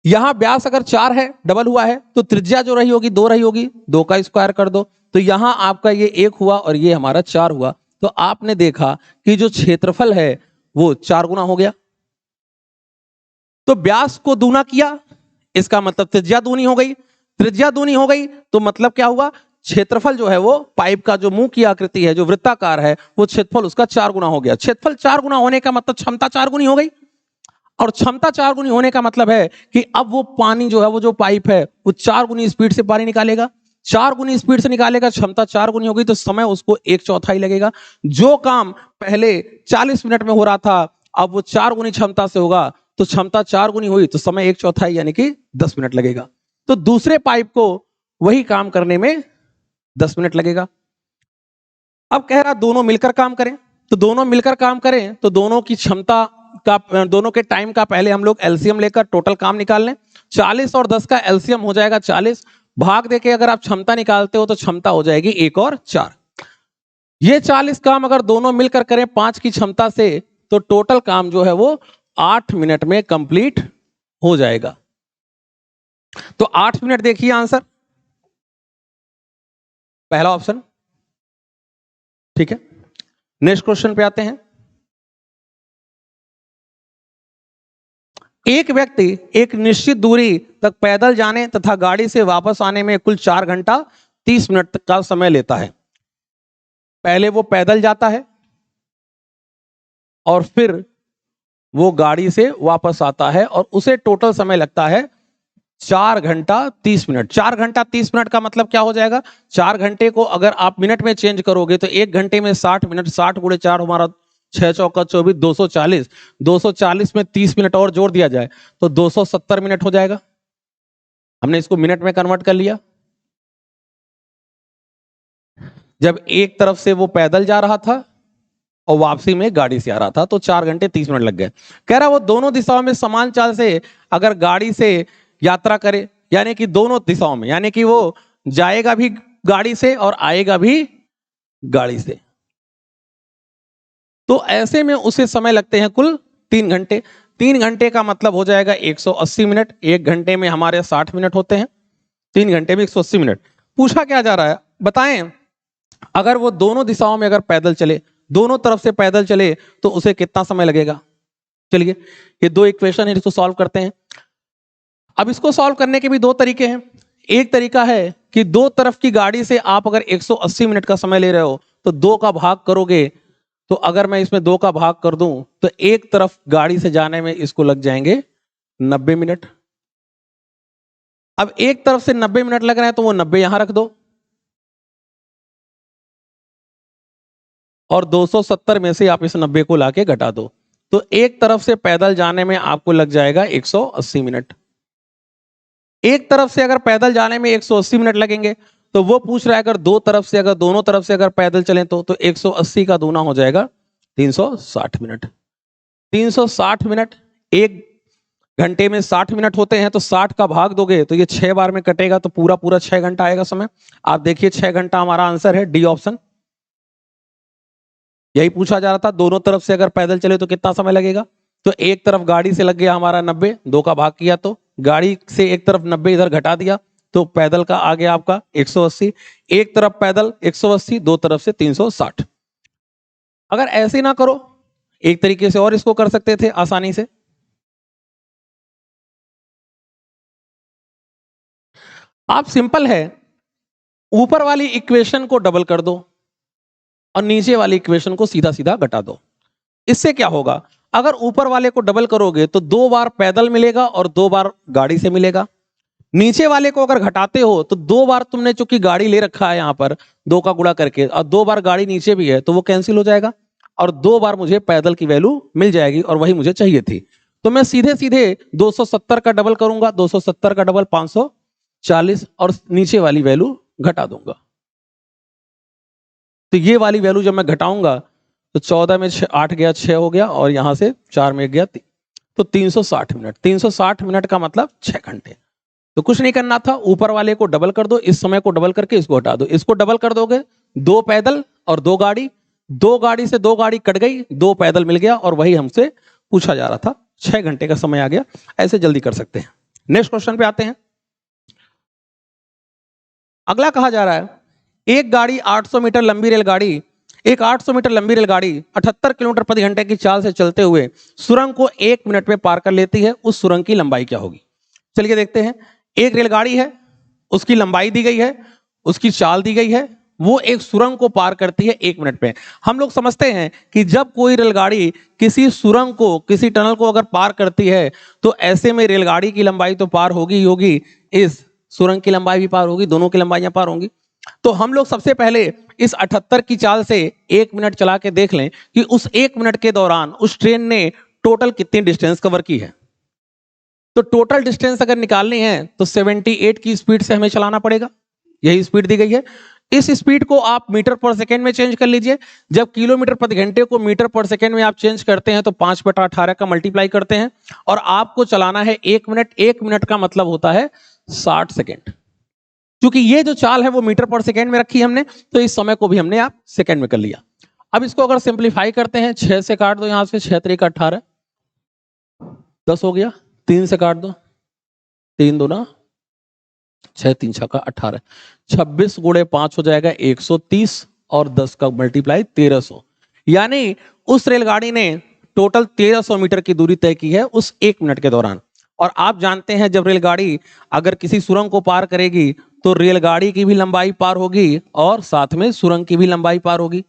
यहां व्यास अगर 4 है, डबल हुआ है, तो त्रिज्या जो रही होगी 2 रही होगी, 2 का स्क्वायर कर दो, तो यहां आपका ये 1 हुआ और ये हमारा 4 हुआ। तो आपने देखा कि जो क्षेत्रफल है वो 4 गुना हो गया। तो व्यास को दूना किया, इसका मतलब त्रिज्या दूनी हो गई। त्रिज्या दूनी हो गई तो मतलब क्या हुआ? क्षेत्रफल जो है वो पाइप का जो मुंह की आकृति है, जो वृत्ताकार है, वो क्षेत्रफल उसका 4 गुना हो गया। क्षेत्रफल 4 गुना होने का मतलब क्षमता 4 गुनी हो गई, और क्षमता 4 गुनी होने का मतलब है कि अब वो पानी जो है, वो जो पाइप है वो 4 गुनी स्पीड से पानी निकालेगा। 4 गुनी स्पीड से निकालेगा, क्षमता 4 गुनी होगी, तो समय उसको 1/4 लगेगा। जो काम पहले 40 मिनट में हो रहा था अब वो 4 गुनी क्षमता से होगा, तो क्षमता 4 गुनी हुई तो समय 1/4 यानी कि 10 मिनट लगेगा। तो दूसरे पाइप को वही काम करने में 10 मिनट लगेगा। अब कह रहा दोनों मिलकर काम करें, तो दोनों मिलकर काम करें तो दोनों की क्षमता का, दोनों के टाइम का पहले हम लोग एलसीएम लेकर टोटल काम निकाल लें। 40 और 10 का एलसीएम हो जाएगा 40, भाग देके अगर आप क्षमता निकालते हो तो क्षमता हो जाएगी 1 और 4। ये 40 काम अगर दोनों मिलकर करें 5 की क्षमता से, तो टोटल काम जो है वो 8 मिनट में कंप्लीट हो जाएगा। तो 8 मिनट देखिए आंसर, पहला ऑप्शन, ठीक है। नेक्स्ट क्वेश्चन पे आते हैं। एक व्यक्ति एक निश्चित दूरी तक पैदल जाने तथा गाड़ी से वापस आने में कुल 4 घंटा 30 मिनट का समय लेता है। पहले वो पैदल जाता है और फिर वो गाड़ी से वापस आता है और उसे टोटल समय लगता है 4 घंटा 30 मिनट। 4 घंटा 30 मिनट का मतलब क्या हो जाएगा? 4 घंटे को अगर आप मिनट में चेंज करोगे तो 1 घंटे में 60 मिनट, 60 गुणे 4 हमारा 6 चौका 24, 240, 240 में 30 मिनट और जोड़ दिया जाए तो 270 मिनट हो जाएगा। हमने इसको मिनट में कन्वर्ट कर लिया। जब एक तरफ से वो पैदल जा रहा था और वापसी में गाड़ी से आ रहा था तो 4 घंटे 30 मिनट लग गए। कह रहा वो दोनों दिशाओं में समान चाल से अगर गाड़ी से यात्रा करे, यानी कि दोनों दिशाओं में, यानी कि वो जाएगा भी गाड़ी से और आएगा भी गाड़ी से, तो ऐसे में उसे समय लगते हैं कुल 3 घंटे। 3 घंटे का मतलब हो जाएगा 180 मिनट। 1 घंटे में हमारे 60 मिनट होते हैं, 3 घंटे में 180 मिनट। पूछा क्या जा रहा है बताएं, अगर वो दोनों दिशाओं में अगर पैदल चले, दोनों तरफ से पैदल चले तो उसे कितना समय लगेगा? चलिए ये दो इक्वेशन है, इसको सॉल्व करते हैं। अब इसको सॉल्व करने के भी दो तरीके हैं। एक तरीका है कि दो तरफ की गाड़ी से आप अगर 180 मिनट का समय ले रहे हो तो 2 का भाग करोगे, तो अगर मैं इसमें 2 का भाग कर दूं तो एक तरफ गाड़ी से जाने में इसको लग जाएंगे 90 मिनट। अब एक तरफ से 90 मिनट लग रहे हैं तो वो 90 यहां रख दो और 270 में से आप इस 90 को लाके घटा दो, तो एक तरफ से पैदल जाने में आपको लग जाएगा 180 मिनट। एक तरफ से अगर पैदल जाने में 180 मिनट लगेंगे तो वो पूछ रहा है अगर दो तरफ से, अगर दोनों तरफ से अगर पैदल चलें तो 180 का दूना हो जाएगा 360 मिनट। 360 मिनट, एक घंटे में 60 मिनट होते हैं तो 60 का भाग दोगे तो ये 6 बार में कटेगा तो पूरा पूरा 6 घंटा आएगा समय। आप देखिए 6 घंटा हमारा आंसर है, डी ऑप्शन। यही पूछा जा रहा था, दोनों तरफ से अगर पैदल चले तो कितना समय लगेगा? तो एक तरफ गाड़ी से लग गया हमारा 90, 2 का भाग किया तो गाड़ी से एक तरफ 90 इधर घटा दिया तो पैदल का आ गया आपका 180। एक तरफ पैदल 180, दो तरफ से 360। अगर ऐसे ना करो, एक तरीके से और इसको कर सकते थे आसानी से। आप सिंपल है, ऊपर वाली इक्वेशन को डबल कर दो और नीचे वाली इक्वेशन को सीधा सीधा घटा दो। इससे क्या होगा, अगर ऊपर वाले को डबल करोगे तो 2 बार पैदल मिलेगा और 2 बार गाड़ी से मिलेगा। नीचे वाले को अगर घटाते हो तो 2 बार तुमने चूंकि गाड़ी ले रखा है यहां पर 2 का गुणा करके, और 2 बार गाड़ी नीचे भी है तो वो कैंसिल हो जाएगा और 2 बार मुझे पैदल की वैल्यू मिल जाएगी और वही मुझे चाहिए थी। तो मैं सीधे सीधे 270 का डबल करूंगा, 270 का डबल 540 और नीचे वाली वैल्यू घटा दूंगा। तो ये वाली वैल्यू जब मैं घटाऊंगा तो 14 में 8 गया 6 हो गया और यहां से 4 में गया तो 360 मिनट। 360 मिनट का मतलब 6 घंटे। तो कुछ नहीं करना था, ऊपर वाले को डबल कर दो, इस समय को डबल करके इसको हटा दो। इसको डबल कर दोगे 2 पैदल और 2 गाड़ी, 2 गाड़ी से 2 गाड़ी कट गई, 2 पैदल मिल गया और वही हमसे पूछा जा रहा था। 6 घंटे का समय आ गया। ऐसे जल्दी कर सकते हैं। नेक्स्ट क्वेश्चन पे आते हैं। अगला कहा जा रहा है एक गाड़ी 800 मीटर लंबी रेलगाड़ी, एक 800 मीटर लंबी रेलगाड़ी 78 किलोमीटर प्रति घंटे की चाल से चलते हुए सुरंग को 1 मिनट में पार कर लेती है। उस सुरंग की लंबाई क्या होगी? चलिए देखते हैं। एक रेलगाड़ी है, उसकी लंबाई दी गई है, उसकी चाल दी गई है, वो एक सुरंग को पार करती है 1 मिनट में। हम लोग समझते हैं कि जब कोई रेलगाड़ी किसी सुरंग को, किसी टनल को अगर पार करती है तो ऐसे में रेलगाड़ी की लंबाई तो पार होगी ही होगी, इस सुरंग की लंबाई भी पार होगी, दोनों की लंबाइयां पार होंगी। तो हम लोग सबसे पहले इस 78 की चाल से 1 मिनट चला के देख लें कि उस 1 मिनट के दौरान उस ट्रेन ने टोटल कितनी डिस्टेंस कवर की है। तो टोटल डिस्टेंस अगर निकालनी है तो 78 की स्पीड से हमें चलाना पड़ेगा, यही स्पीड दी गई है। इस स्पीड को आप मीटर पर सेकेंड में चेंज कर लीजिए। जब किलोमीटर प्रति घंटे को मीटर पर सेकेंड में आप चेंज करते हैं तो 5/18 का मल्टीप्लाई करते हैं और आपको चलाना है 1 मिनट। 1 मिनट का मतलब होता है 60 सेकेंड। क्योंकि ये जो चाल है वो मीटर पर सेकेंड में रखी हमने, तो इस समय को भी हमने आप सेकेंड में कर लिया। अब इसको अगर सिंप्लीफाई करते हैं, 6 से काट दो, यहां से 6 3 18 10 हो गया। 3 से काट दो, 3 दूना 6 3 6 18, 26 गुणे 5 हो जाएगा 130 और 10 का मल्टीप्लाई 1300। यानी उस रेलगाड़ी ने टोटल 1300 मीटर की दूरी तय की है उस 1 मिनट के दौरान। और आप जानते हैं जब रेलगाड़ी अगर किसी सुरंग को पार करेगी तो रेलगाड़ी की भी लंबाई पार होगी और साथ में सुरंग की भी लंबाई पार होगी।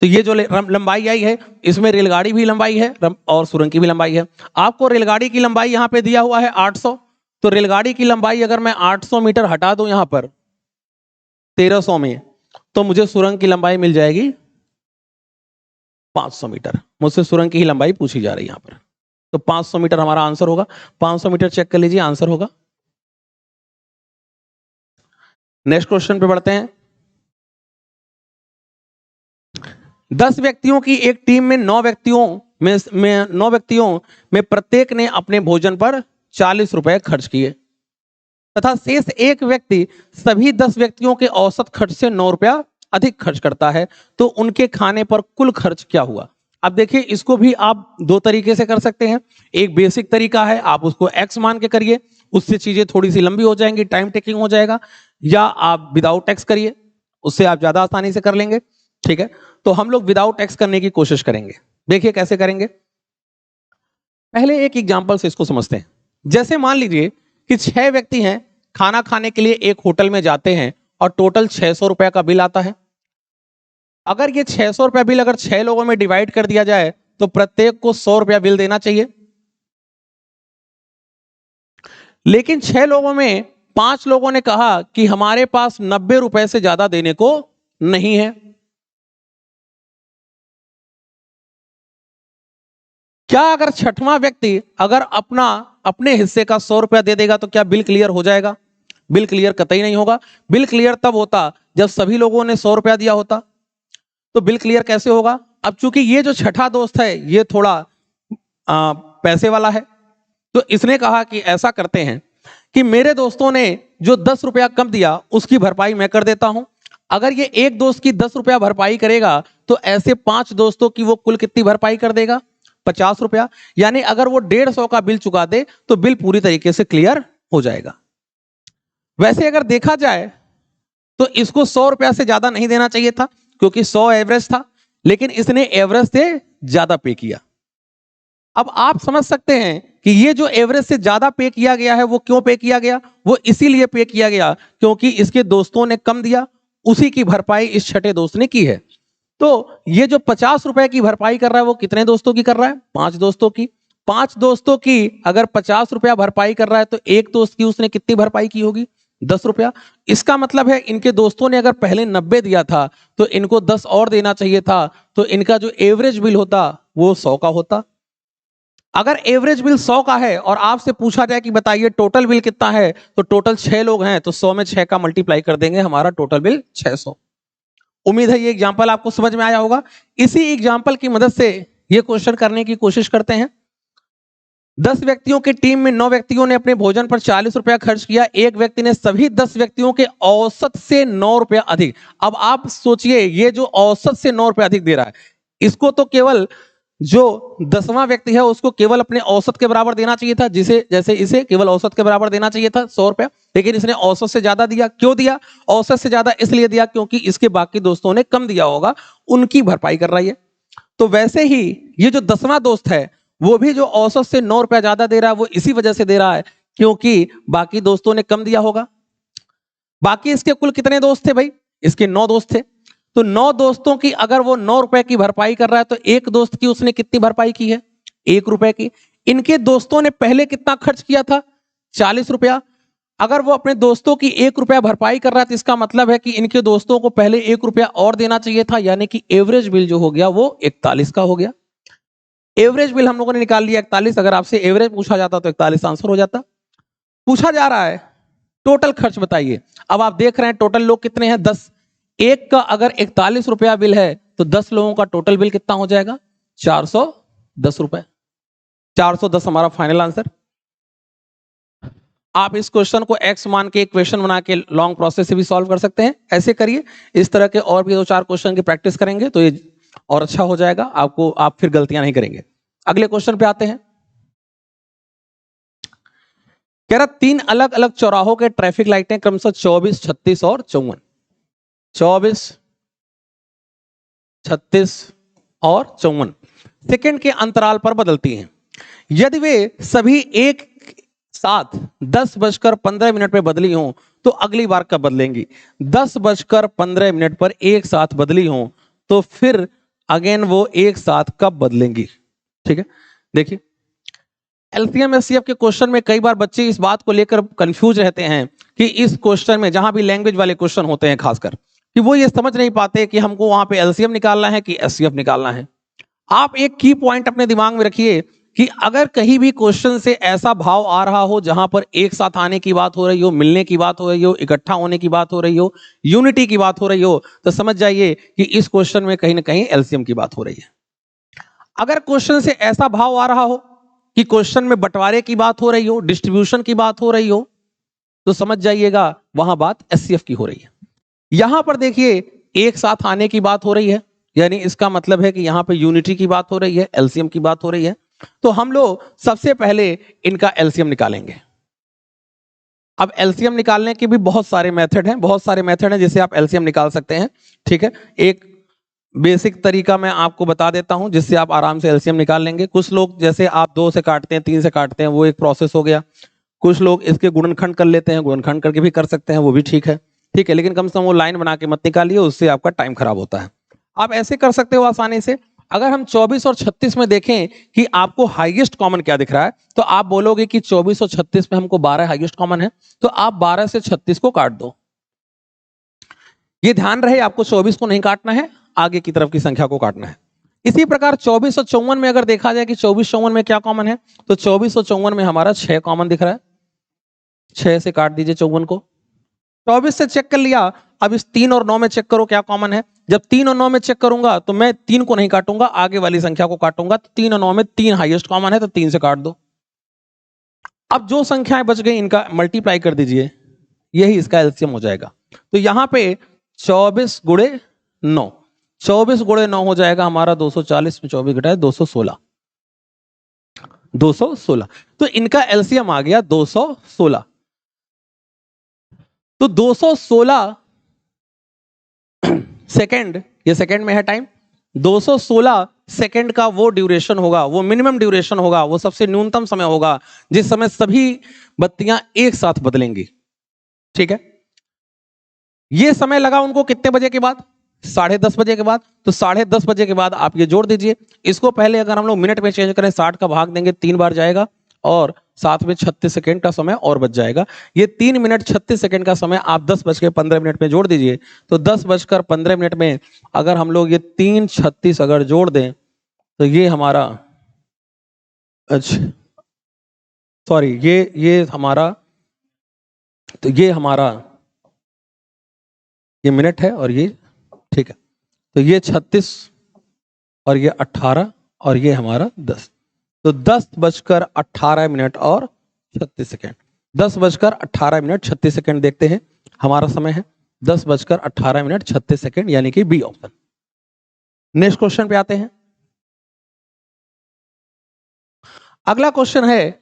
तो ये जो लंबाई आई है इसमें रेलगाड़ी भी लंबाई है और सुरंग की भी लंबाई है। आपको रेलगाड़ी की लंबाई यहां पे दिया हुआ है 800, तो रेलगाड़ी की लंबाई अगर मैं 800 मीटर हटा दूं यहां पर 1300 में, तो मुझे सुरंग की लंबाई मिल जाएगी 500 मीटर। मुझसे सुरंग की ही लंबाई पूछी जा रही है यहां पर, तो 500 मीटर हमारा आंसर होगा। 500 मीटर चेक कर लीजिए, आंसर होगा। नेक्स्ट क्वेश्चन पे बढ़ते हैं। 10 व्यक्तियों की एक टीम में 9 व्यक्तियों में प्रत्येक ने अपने भोजन पर 40 रुपए खर्च किए तथा शेष एक व्यक्ति सभी 10 व्यक्तियों के औसत खर्च से 9 रुपया अधिक खर्च करता है, तो उनके खाने पर कुल खर्च क्या हुआ। अब देखिए इसको भी आप दो तरीके से कर सकते हैं। एक बेसिक तरीका है, आप उसको x मान के करिए, उससे चीजें थोड़ी सी लंबी हो जाएंगी, टाइम टेकिंग हो जाएगा। या आप विदाउट x करिए, उससे आप ज्यादा आसानी से कर लेंगे। ठीक है, तो हम लोग विदाउट x करने की कोशिश करेंगे। देखिए कैसे करेंगे। पहले एक एग्जांपल से इसको समझते हैं। जैसे मान लीजिए कि 6 व्यक्ति हैं, खाना खाने के लिए एक होटल में जाते हैं और टोटल 600 रुपए का बिल आता है। अगर ये 600 रुपया बिल अगर 6 लोगों में डिवाइड कर दिया जाए तो प्रत्येक को 100 रुपया बिल देना चाहिए। लेकिन 6 लोगों में 5 लोगों ने कहा कि हमारे पास 90 रुपए से ज्यादा देने को नहीं है। क्या अगर छठवां व्यक्ति अगर अपने हिस्से का 100 रुपया दे देगा तो क्या बिल क्लियर हो जाएगा? बिल क्लियर कतई नहीं होगा। बिल क्लियर तब होता जब सभी लोगों ने 100 रुपया दिया होता। तो बिल क्लियर कैसे होगा? अब चूंकि ये जो छठा दोस्त है ये थोड़ा पैसे वाला है, तो इसने कहा कि ऐसा करते हैं कि मेरे दोस्तों ने जो 10 रुपया कम दिया उसकी भरपाई मैं कर देता हूं। अगर ये एक दोस्त की 10 रुपया भरपाई करेगा तो ऐसे 5 दोस्तों की वो कुल कितनी भरपाई कर देगा? 50 रुपया। यानी अगर वो 150 का बिल चुका दे तो बिल पूरी तरीके से क्लियर हो जाएगा। वैसे अगर देखा जाए तो इसको 100 रुपया से ज्यादा नहीं देना चाहिए था क्योंकि 100 एवरेज था, लेकिन इसने एवरेज से ज्यादा पे किया। अब आप समझ सकते हैं कि ये जो एवरेज से ज्यादा पे किया गया है वो क्यों पे किया गया? वो इसीलिए पे किया गया क्योंकि इसके दोस्तों ने कम दिया, उसी की भरपाई इस छठे दोस्त ने की है। तो ये जो 50 रुपए की भरपाई कर रहा है वो कितने दोस्तों की कर रहा है? 5 दोस्तों की। 5 दोस्तों की अगर 50 रुपया भरपाई कर रहा है तो एक दोस्त की उसने कितनी भरपाई की होगी? 10 रुपया। इसका मतलब है इनके दोस्तों ने अगर पहले 90 दिया था तो इनको 10 और देना चाहिए था, तो इनका जो एवरेज बिल होता वो 100 का होता। अगर एवरेज बिल 100 का है और आपसे पूछा जाए कि बताइए टोटल बिल कितना है, तो टोटल 6 लोग हैं तो 100 में 6 का मल्टीप्लाई कर देंगे, हमारा टोटल बिल 600। उम्मीद है ये एग्जांपल आपको समझ में आया होगा। इसी एग्जांपल की मदद से ये क्वेश्चन करने की कोशिश करते हैं। 10 व्यक्तियों की टीम में 9 व्यक्तियों ने अपने भोजन पर 40 रुपया खर्च किया। एक व्यक्ति ने सभी 10 व्यक्तियों के औसत से 9 रुपया अधिक। अब आप सोचिए ये जो औसत से 9 रुपया अधिक दे रहा है, इसको तो केवल जो 10वां व्यक्ति है उसको केवल अपने औसत के बराबर देना चाहिए था, जैसे इसे केवल औसत के बराबर देना चाहिए था 100 रुपया, लेकिन इसने औसत से ज्यादा दिया। क्यों दिया? औसत से ज्यादा इसलिए दिया क्योंकि इसके बाकी दोस्तों ने कम दिया होगा, उनकी भरपाई कर रही है। तो वैसे ही ये जो 10वां दोस्त है वो भी जो औसत से 9 रुपया ज्यादा दे रहा है वो इसी वजह से दे रहा है क्योंकि बाकी दोस्तों ने कम दिया होगा। बाकी इसके कुल कितने दोस्त थे भाई? इसके 9 दोस्त थे। तो 9 दोस्तों की अगर वो 9 रुपए की भरपाई कर रहा है तो एक दोस्त की उसने कितनी भरपाई की है? 1 रुपए की। इनके दोस्तों ने पहले कितना खर्च किया था? 40 रुपया। अगर वो अपने दोस्तों की 1 रुपया भरपाई कर रहा है तो इसका मतलब है कि इनके दोस्तों को पहले 1 रुपया और देना चाहिए था, यानी कि एवरेज बिल जो हो गया वो 41 का हो गया। एवरेज बिल हम लोगों ने निकाल लिया 41। अगर आपसे एवरेज पूछा जाता तो 41 आंसर हो जाता। पूछा जा रहा है टोटल खर्च बताइए। अब आप देख रहे हैं टोटल लोग कितने हैं, 10। एक का अगर 41 रुपया बिल है तो 10 लोगों का टोटल बिल कितना हो जाएगा, 410 रुपए। 410 हमारा फाइनल आंसर। आप इस क्वेश्चन को x मान के एक क्वेश्चन बना के लॉन्ग प्रोसेस से भी सॉल्व कर सकते हैं। ऐसे करिए, इस तरह के और भी 2-4 क्वेश्चन की प्रैक्टिस करेंगे तो ये और अच्छा हो जाएगा आपको, आप फिर गलतियां नहीं करेंगे। अगले क्वेश्चन पे आते हैं। कह रहा 3 अलग अलग चौराहों के ट्रैफिक लाइटें क्रमशः 24, 36 और 54, 24, 36 और 54 सेकंड के अंतराल पर बदलती हैं। यदि वे सभी एक साथ 10:15 पे बदली हों तो अगली बार कब बदलेंगी। 10:15 पर एक साथ बदली हों तो फिर अगेन वो एक साथ कब बदलेंगी। ठीक है, देखिए एलसीएम एचसीएफ के क्वेश्चन में कई बार बच्चे इस बात को लेकर कंफ्यूज रहते हैं कि इस क्वेश्चन में, जहां भी लैंग्वेज वाले क्वेश्चन होते हैं खासकर, कि वो ये समझ नहीं पाते कि हमको वहां पे एलसीएम निकालना है कि एचसीएफ निकालना है। आप एक की पॉइंट अपने दिमाग में रखिए कि अगर कहीं भी क्वेश्चन से ऐसा भाव आ रहा हो जहां पर एक साथ आने की बात हो रही हो, मिलने की बात हो रही हो, इकट्ठा होने की बात हो रही हो, यूनिटी की बात हो रही हो, तो समझ जाइए कि इस क्वेश्चन में कहीं ना कहीं एलसीएम की बात हो रही है। अगर क्वेश्चन से ऐसा भाव आ रहा हो कि क्वेश्चन में बंटवारे की बात हो रही हो, डिस्ट्रीब्यूशन की बात हो रही हो, तो समझ जाइएगा वहां बात एचसीएफ की हो रही है। यहां पर देखिए एक साथ आने की बात हो रही है, यानी इसका मतलब है कि यहां पे यूनिटी की बात हो रही है, एलसीएम की बात हो रही है। तो हम लोग सबसे पहले इनका एलसीएम निकालेंगे। अब एलसीएम निकालने के भी बहुत सारे मेथड हैं, जिससे आप एलसीएम निकाल सकते हैं। ठीक है, एक बेसिक तरीका मैं आपको बता देता हूं जिससे आप आराम से एलसीएम निकाल लेंगे। कुछ लोग जैसे आप 2 से काटते हैं, 3 से काटते हैं, वो एक प्रोसेस हो गया। कुछ लोग इसके गुणनखंड कर लेते हैं, गुणनखंड करके भी कर सकते हैं, वो भी ठीक है। ठीक है, लेकिन कम से कम वो लाइन बना के मत निकालिए, उससे आपका टाइम खराब होता है। आप ऐसे कर सकते हो आसानी से। अगर हम 24 और 36 में देखें कि आपको हाईएस्ट कॉमन क्या दिख रहा है, तो आप बोलोगे कि 24 और 36 में हमको 12 हाईएस्ट कॉमन है, तो आप 12 से 36 को काट दो। ये ध्यान रहे, आपको 24 को नहीं काटना है, आगे की तरफ की संख्या को काटना है। इसी प्रकार 24 और 54 में अगर देखा जाए कि 24-54 में क्या कॉमन है, तो 24 और 54 में हमारा 6 कॉमन दिख रहा है। 6 से काट दीजिए 54 को। 24 से चेक कर लिया, अब इस 3 और 9 में चेक करो क्या कॉमन है। जब 3 और 9 में चेक करूंगा तो मैं 3 को नहीं काटूंगा, आगे वाली संख्या को काटूंगा। तो 3 और 9 में 3 हाईएस्ट कॉमन है, तो 3 से काट दो। अब जो संख्याएं बच गई इनका मल्टीप्लाई कर दीजिए, यही इसका एलसीएम हो जाएगा। तो यहां पे 24 गुणे 9, 24 गुणे 9 हो जाएगा हमारा 240 में 24 घटाए 216, 216। तो इनका एलसीएम आ गया 216। तो 216 सेकंड, ये सेकंड में है टाइम, 216 सेकंड का वो ड्यूरेशन होगा, वो मिनिमम ड्यूरेशन होगा, वो सबसे न्यूनतम समय होगा जिस समय सभी बत्तियां एक साथ बदलेंगी। ठीक है, ये समय लगा उनको कितने बजे के बाद, 10:30 बजे के बाद। तो 10:30 बजे के बाद आप ये जोड़ दीजिए। इसको पहले अगर हम लोग मिनट में चेंज करें, 60 का भाग देंगे, 3 बार जाएगा और साथ में 36 सेकंड का समय और बच जाएगा। ये 3 मिनट 36 सेकंड का समय आप 10:15 में जोड़ दीजिए। तो 10:15 में अगर हम लोग ये 3:36 अगर जोड़ दें तो ये हमारा, अच्छा सॉरी, ये हमारा, तो ये हमारा ये मिनट है और ये, ठीक है, तो ये 36 और ये 18 और ये हमारा 10। तो 10:18 और 36 सेकेंड, 10:18 देखते हैं हमारा समय है 10:18 यानी कि बी ऑप्शन। नेक्स्ट क्वेश्चन पे आते हैं। अगला क्वेश्चन है,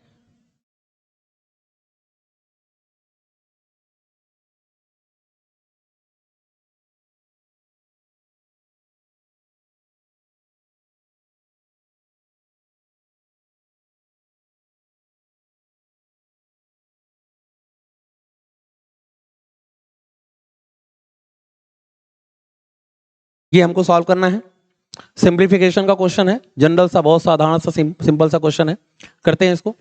ये हमको सॉल्व करना है। सिंप्लीफिकेशन का क्वेश्चन है, जनरल सा, बहुत साधारण सा, सिंपल सा क्वेश्चन है। करते हैं इसको।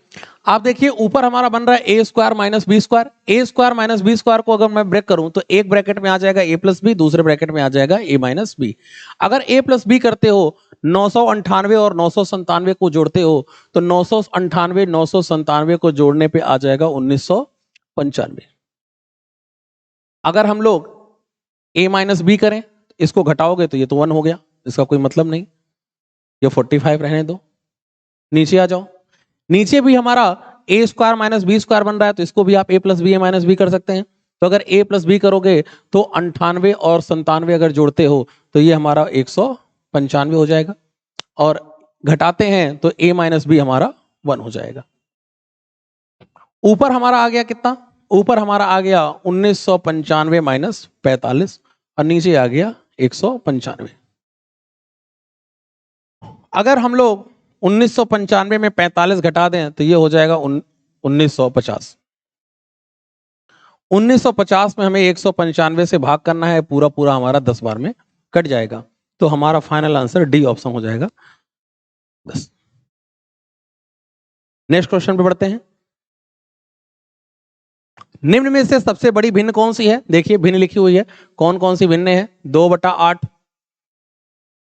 आप देखिए ऊपर हमारा बन रहा है ए स्क्वायर माइनस बी स्क्वायर। ए स्क्वायर माइनस बी स्क्वायर को अगर मैं ब्रेक करूं तो एक ब्रैकेट में आ जाएगा ए प्लस बी, दूसरे ब्रैकेट में आ जाएगा ए माइनस बी। अगर ए प्लस बी करते हो 998 और 997 को जोड़ते हो तो 998 997 को जोड़ने पे आ जाएगा 1995। अगर हम लोग a माइनस बी करें, इसको घटाओगे तो ये तो 1 हो गया, इसका कोई मतलब नहीं, ये 45 रहने दो। नीचे आ जाओ, नीचे भी हमारा A square minus B square बन रहा है, तो इसको भी आप a plus B A minus B कर सकते हैं। तो अगर a प्लस बी करोगे तो 98 और 97 अगर जोड़ते हो तो ये हमारा 195 हो जाएगा, और घटाते हैं तो a माइनस बी हमारा 1 हो जाएगा। ऊपर हमारा आ गया कितना, ऊपर हमारा आ गया 1995 माइनस 45, और नीचे आ गया 195। अगर हम लोग 1995 में 45 घटा दें तो ये हो जाएगा 1950। 1950 में हमें 195 से भाग करना है, पूरा पूरा हमारा 10 बार में कट जाएगा, तो हमारा फाइनल आंसर डी ऑप्शन हो जाएगा 10। नेक्स्ट क्वेश्चन पे बढ़ते हैं। निम्न में से सबसे बड़ी भिन्न कौन सी है? देखिए भिन्न लिखी हुई है, कौन कौन सी भिन्न है? 2/8,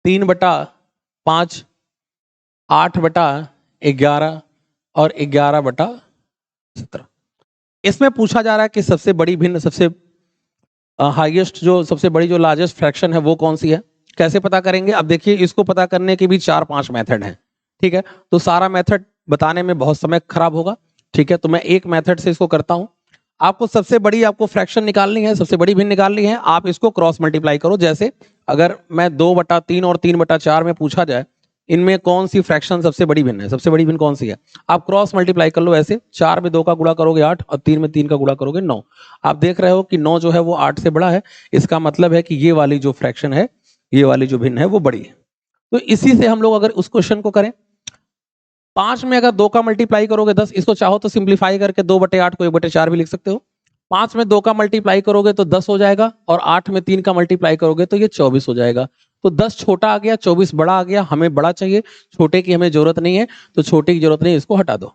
3/5, 8/11 और 11/17। इसमें पूछा जा रहा है कि सबसे बड़ी भिन्न, सबसे हाईएस्ट, जो सबसे बड़ी, जो लार्जेस्ट फ्रैक्शन है वो कौन सी है? कैसे पता करेंगे? अब देखिए इसको पता करने के भी 4-5 मेथड हैं, ठीक है, तो सारा मेथड बताने में बहुत समय खराब होगा, ठीक है, तो मैं एक मेथड से इसको करता हूं। आपको सबसे बड़ी, आपको फ्रैक्शन निकालनी है, सबसे बड़ी भिन्न निकालनी है, आप इसको क्रॉस मल्टीप्लाई करो। जैसे अगर मैं 2/3 और 3/4 में पूछा जाए, इनमें कौन सी फ्रैक्शन सबसे बड़ी भिन्न है, सबसे बड़ी भिन्न कौन सी है, आप क्रॉस मल्टीप्लाई कर लो। ऐसे 4 में 2 का गुणा करोगे 8, और 3 में 3 का गुणा करोगे 9। आप देख रहे हो कि 9 जो है वो 8 से बड़ा है, इसका मतलब है कि ये वाली जो फ्रैक्शन है, ये वाली जो भिन्न है वो बड़ी है। तो इसी से हम लोग अगर उस क्वेश्चन को करें, 5 में अगर 2 का मल्टीप्लाई करोगे 10, इसको चाहो तो सिंप्लीफाई करके 2/8 को 1/4 भी लिख सकते हो। 5 में 2 का मल्टीप्लाई करोगे तो 10 हो जाएगा, और 8 में 3 का मल्टीप्लाई करोगे तो ये 24 हो जाएगा। तो 10 छोटा आ गया, 24 बड़ा आ गया, हमें बड़ा चाहिए, छोटे की हमें जरूरत नहीं है, तो छोटे की जरूरत नहीं, इसको हटा दो।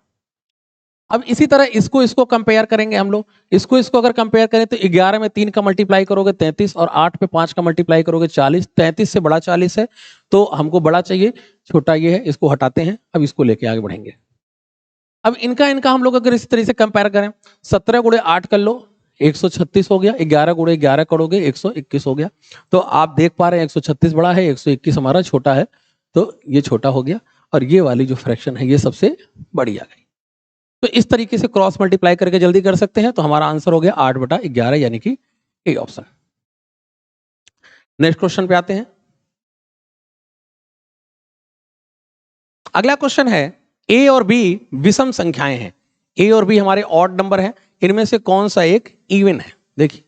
अब इसी तरह इसको कंपेयर करेंगे हम लोग, इसको अगर कंपेयर करें तो 11 में 3 का मल्टीप्लाई करोगे 33, और 8 पे 5 का मल्टीप्लाई करोगे 40। 33 से बड़ा 40 है, तो हमको बड़ा चाहिए, छोटा ये है, इसको हटाते हैं। अब इसको लेके आगे बढ़ेंगे। अब इनका हम लोग अगर इस तरह से कंपेयर करें, 17 गुणे 8 कर लो, 136 हो गया, 11 गुणे 11 करोगे 121 हो गया। तो आप देख पा रहे हैं 136 बड़ा है, 121 हमारा छोटा है, तो ये छोटा हो गया, और ये वाली जो फ्रैक्शन है ये सबसे बड़ी आ गई। तो इस तरीके से क्रॉस मल्टीप्लाई करके जल्दी कर सकते हैं। तो हमारा आंसर हो गया 8/11, यानी कि ए ऑप्शन। नेक्स्ट क्वेश्चन पे आते हैं। अगला क्वेश्चन है, ए और बी विषम संख्याएं हैं, ए और बी हमारे ऑड नंबर हैं, इनमें से कौन सा एक इवन है? देखिए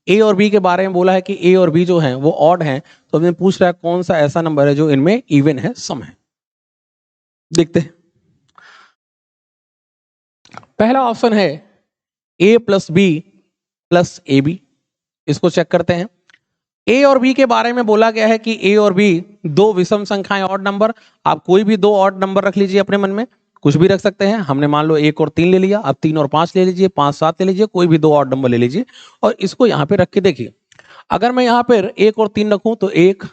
ए और बी के बारे में बोला है कि ए और बी जो हैं वो ऑड हैं, तो हमें पूछ रहा है कौन सा ऐसा नंबर है जो इनमें इवन है, सम है। देखते हैं। पहला ऑप्शन है A plus B plus A B. इसको चेक करते हैं। ए और बी के बारे में बोला गया है कि ए और बी दो विषम संख्याएं, ऑड नंबर। आप कोई भी दो ऑड नंबर रख लीजिए अपने मन में, कुछ भी रख सकते हैं। हमने मान लो 1 और 3 ले लिया, अब 3 और 5 ले लीजिए, 5 7 ले लीजिए, कोई भी दो ऑड नंबर ले लीजिए, और इसको यहाँ पे रख के देखिए। अगर मैं यहाँ पर 1 और 3 रखूं तो 1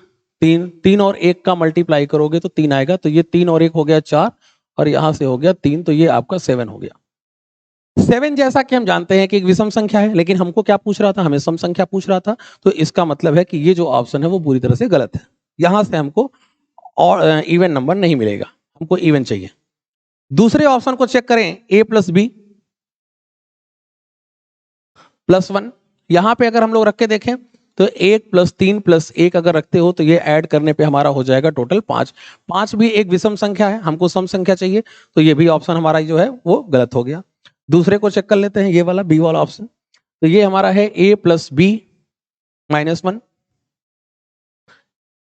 3, 3 और 1 का मल्टीप्लाई करोगे तो 3 आएगा, तो ये 3 और 1 हो गया 4, और यहां से हो गया 3, तो ये आपका 7 हो गया। 7 जैसा कि हम जानते हैं कि एक विषम संख्या है, लेकिन हमको क्या पूछ रहा था, हमें सम संख्या पूछ रहा था, तो इसका मतलब है कि ये जो ऑप्शन है वो पूरी तरह से गलत है। यहां से हमको और इवन नंबर नहीं मिलेगा, हमको इवन चाहिए। दूसरे ऑप्शन को चेक करें, ए प्लस बी प्लस 1। यहां पे अगर हम लोग रख के देखें तो 1 + 3 + 1 अगर रखते हो तो ये ऐड करने पे हमारा हो जाएगा टोटल 5। 5 भी एक विषम संख्या है, हमको सम संख्या चाहिए, तो ये भी ऑप्शन हमारा जो है वो गलत हो गया। दूसरे को चेक कर लेते हैं, ये वाला बी वाला ऑप्शन। तो ये हमारा है a + b - 1,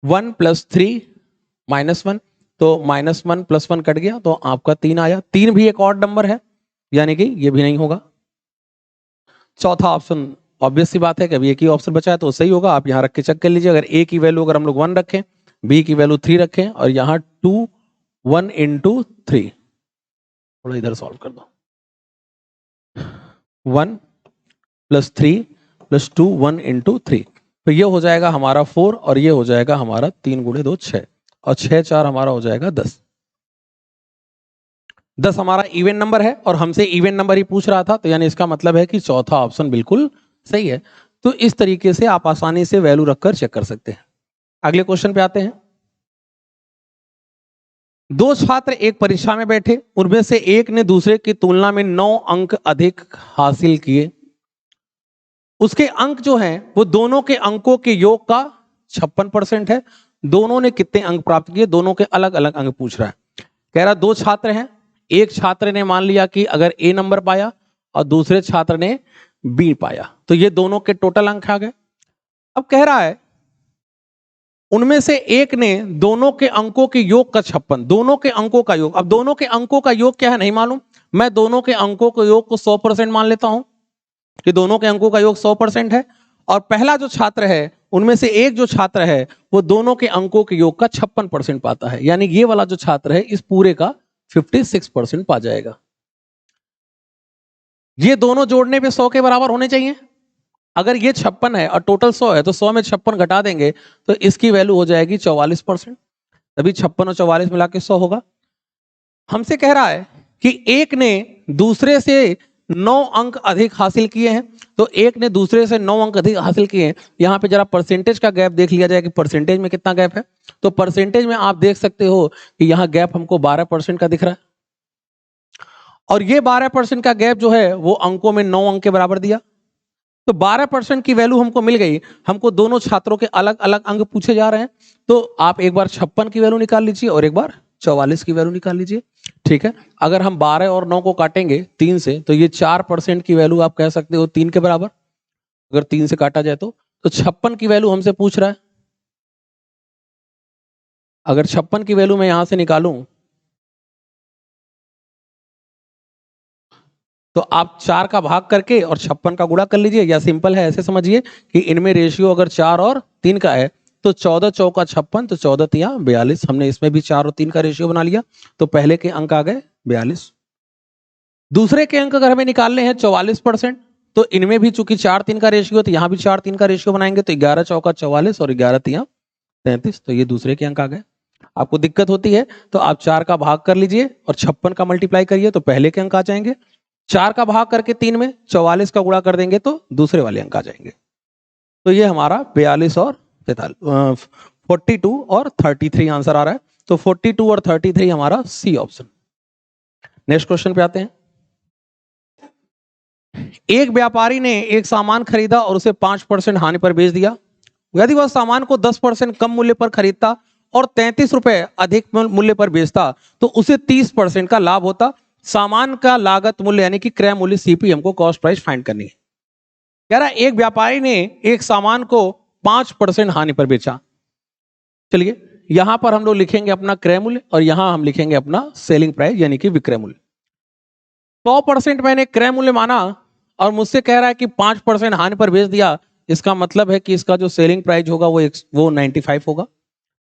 1 + 3 - 1, तो -1 + 1 कट गया, तो आपका 3 आया। 3 भी एक ऑड नंबर है, यानी कि ये भी नहीं होगा। चौथा ऑप्शन ऑब्वियस सी बात है कि अभी एक ही ऑप्शन बचा है, तो सही होगा। आप यहाँ रख के चेक कर लीजिए। अगर a की वैल्यू अगर हम लोग 1 रखें, b की वैल्यू 3 रखें, और यहाँ 2 1 × 3, थोड़ा इधर सॉल्व कर दो। 1 + 3 + 2 1 × 3, तो ये हो जाएगा हमारा 4, और ये हो जाएगा हमारा 3 × 2 6, और 6 4 हमारा हो जाएगा 10। 10 हमारा इवन नंबर है, और हमसे इवन नंबर ही पूछ रहा था, तो यानी इसका मतलब है कि चौथा ऑप्शन बिल्कुल सही है। तो इस तरीके से आप आसानी से वैल्यू रखकर चेक कर सकते हैं। अगले क्वेश्चन पे आते हैं। दो छात्र एक परीक्षा में बैठे, उनमें से एक ने दूसरे की तुलना में 9 अंक अधिक हासिल किए। उसके अंक जो हैं वो दोनों के अंकों के योग का 56% है। दोनों ने कितने अंक प्राप्त किए, दोनों के अलग अलग अंक पूछ रहा है। कह रहा दो छात्र हैं, एक छात्र ने मान लिया कि अगर ए नंबर पाया और दूसरे छात्र ने बी पाया, तो ये दोनों के टोटल अंक आ गए। अब कह रहा है उनमें से एक ने दोनों के अंकों के योग का 56, दोनों के अंकों का योग। अब दोनों के अंकों का योग क्या है नहीं मालूम, मैं दोनों के अंकों के योग को 100% मान लेता हूं कि दोनों के अंकों का योग 100% है। और पहला जो छात्र है उनमें से एक जो छात्र है वो दोनों के अंकों के योग का 56% पाता है, यानी ये वाला जो छात्र है इस पूरे का 56% पा जाएगा। ये दोनों जोड़ने पे 100 के बराबर होने चाहिए। अगर ये 56 है और टोटल 100 है तो 100 में 56 घटा देंगे तो इसकी वैल्यू हो जाएगी 44%। तभी 56 और 44 मिला के 100 होगा। हमसे कह रहा है कि एक ने दूसरे से 9 अंक अधिक हासिल किए हैं, तो एक ने दूसरे से 9 अंक अधिक हासिल किए हैं। यहां पे जरा परसेंटेज का गैप देख लिया जाए कि परसेंटेज में कितना गैप है। तो परसेंटेज में आप देख सकते हो कि यहां गैप हमको 12% का दिख रहा है, और ये 12% का गैप जो है वो अंकों में 9 अंक के बराबर दिया। तो 12% की वैल्यू हमको मिल गई। हमको दोनों छात्रों के अलग अलग अंक पूछे जा रहे हैं, तो आप एक बार 56 की वैल्यू निकाल लीजिए और एक बार 44 की वैल्यू निकाल लीजिए। ठीक है, अगर हम 12 और 9 को काटेंगे 3 से तो ये 4% की वैल्यू आप कह सकते हो 3 के बराबर। अगर 3 से काटा जाए तो 56 की वैल्यू हमसे पूछ रहा है। अगर 56 की वैल्यू मैं यहां से निकालूं तो आप 4 का भाग करके और 56 का गुणा कर लीजिए, या सिंपल है ऐसे समझिए कि इनमें रेशियो अगर 4 और 3 का है तो 14 चौका 56, तो 14 तिया 42। हमने इसमें भी 4 और 3 का रेशियो बना लिया, तो पहले के अंक आ गए 42। दूसरे के अंक अगर हमें निकालने हैं 44%, तो इनमें भी चूंकि 4-3 का रेशियो, तो यहां भी 4-3 का रेशियो बनाएंगे, तो 11 चौका 44 और 11 तिया 33, तो ये दूसरे के अंक आ गए। आपको दिक्कत होती है तो आप 4 का भाग कर लीजिए और 56 का मल्टीप्लाई करिए तो पहले के अंक आ जाएंगे। 4 का भाग करके 3 में 44 का गुणा कर देंगे तो दूसरे वाले अंक आ जाएंगे। तो ये हमारा 42 और 43, 42 और 33 आंसर आ रहा है। तो 42 और 33 हमारा सी ऑप्शन। नेक्स्ट क्वेश्चन पे आते हैं। एक व्यापारी ने एक सामान खरीदा और उसे 5% हानि पर बेच दिया। यदि वह सामान को 10% कम मूल्य पर खरीदता और 33 रुपए अधिक मूल्य पर बेचता तो उसे 30% का लाभ होता। सामान का लागत मूल्य यानी कि क्रय मूल्य सीपी हमको कॉस्ट प्राइस फाइंड करनी है। कह रहा है एक व्यापारी ने एक सामान को 5% हानि पर बेचा। चलिए यहां पर हम लोग लिखेंगे अपना क्रय मूल्य और यहां हम लिखेंगे अपना सेलिंग प्राइस यानी कि विक्रय मूल्य। 100% मैंने क्रय मूल्य माना और मुझसे कह रहा है कि 5% हानि पर बेच दिया। इसका मतलब है कि इसका जो सेलिंग प्राइस होगा वो 95 होगा,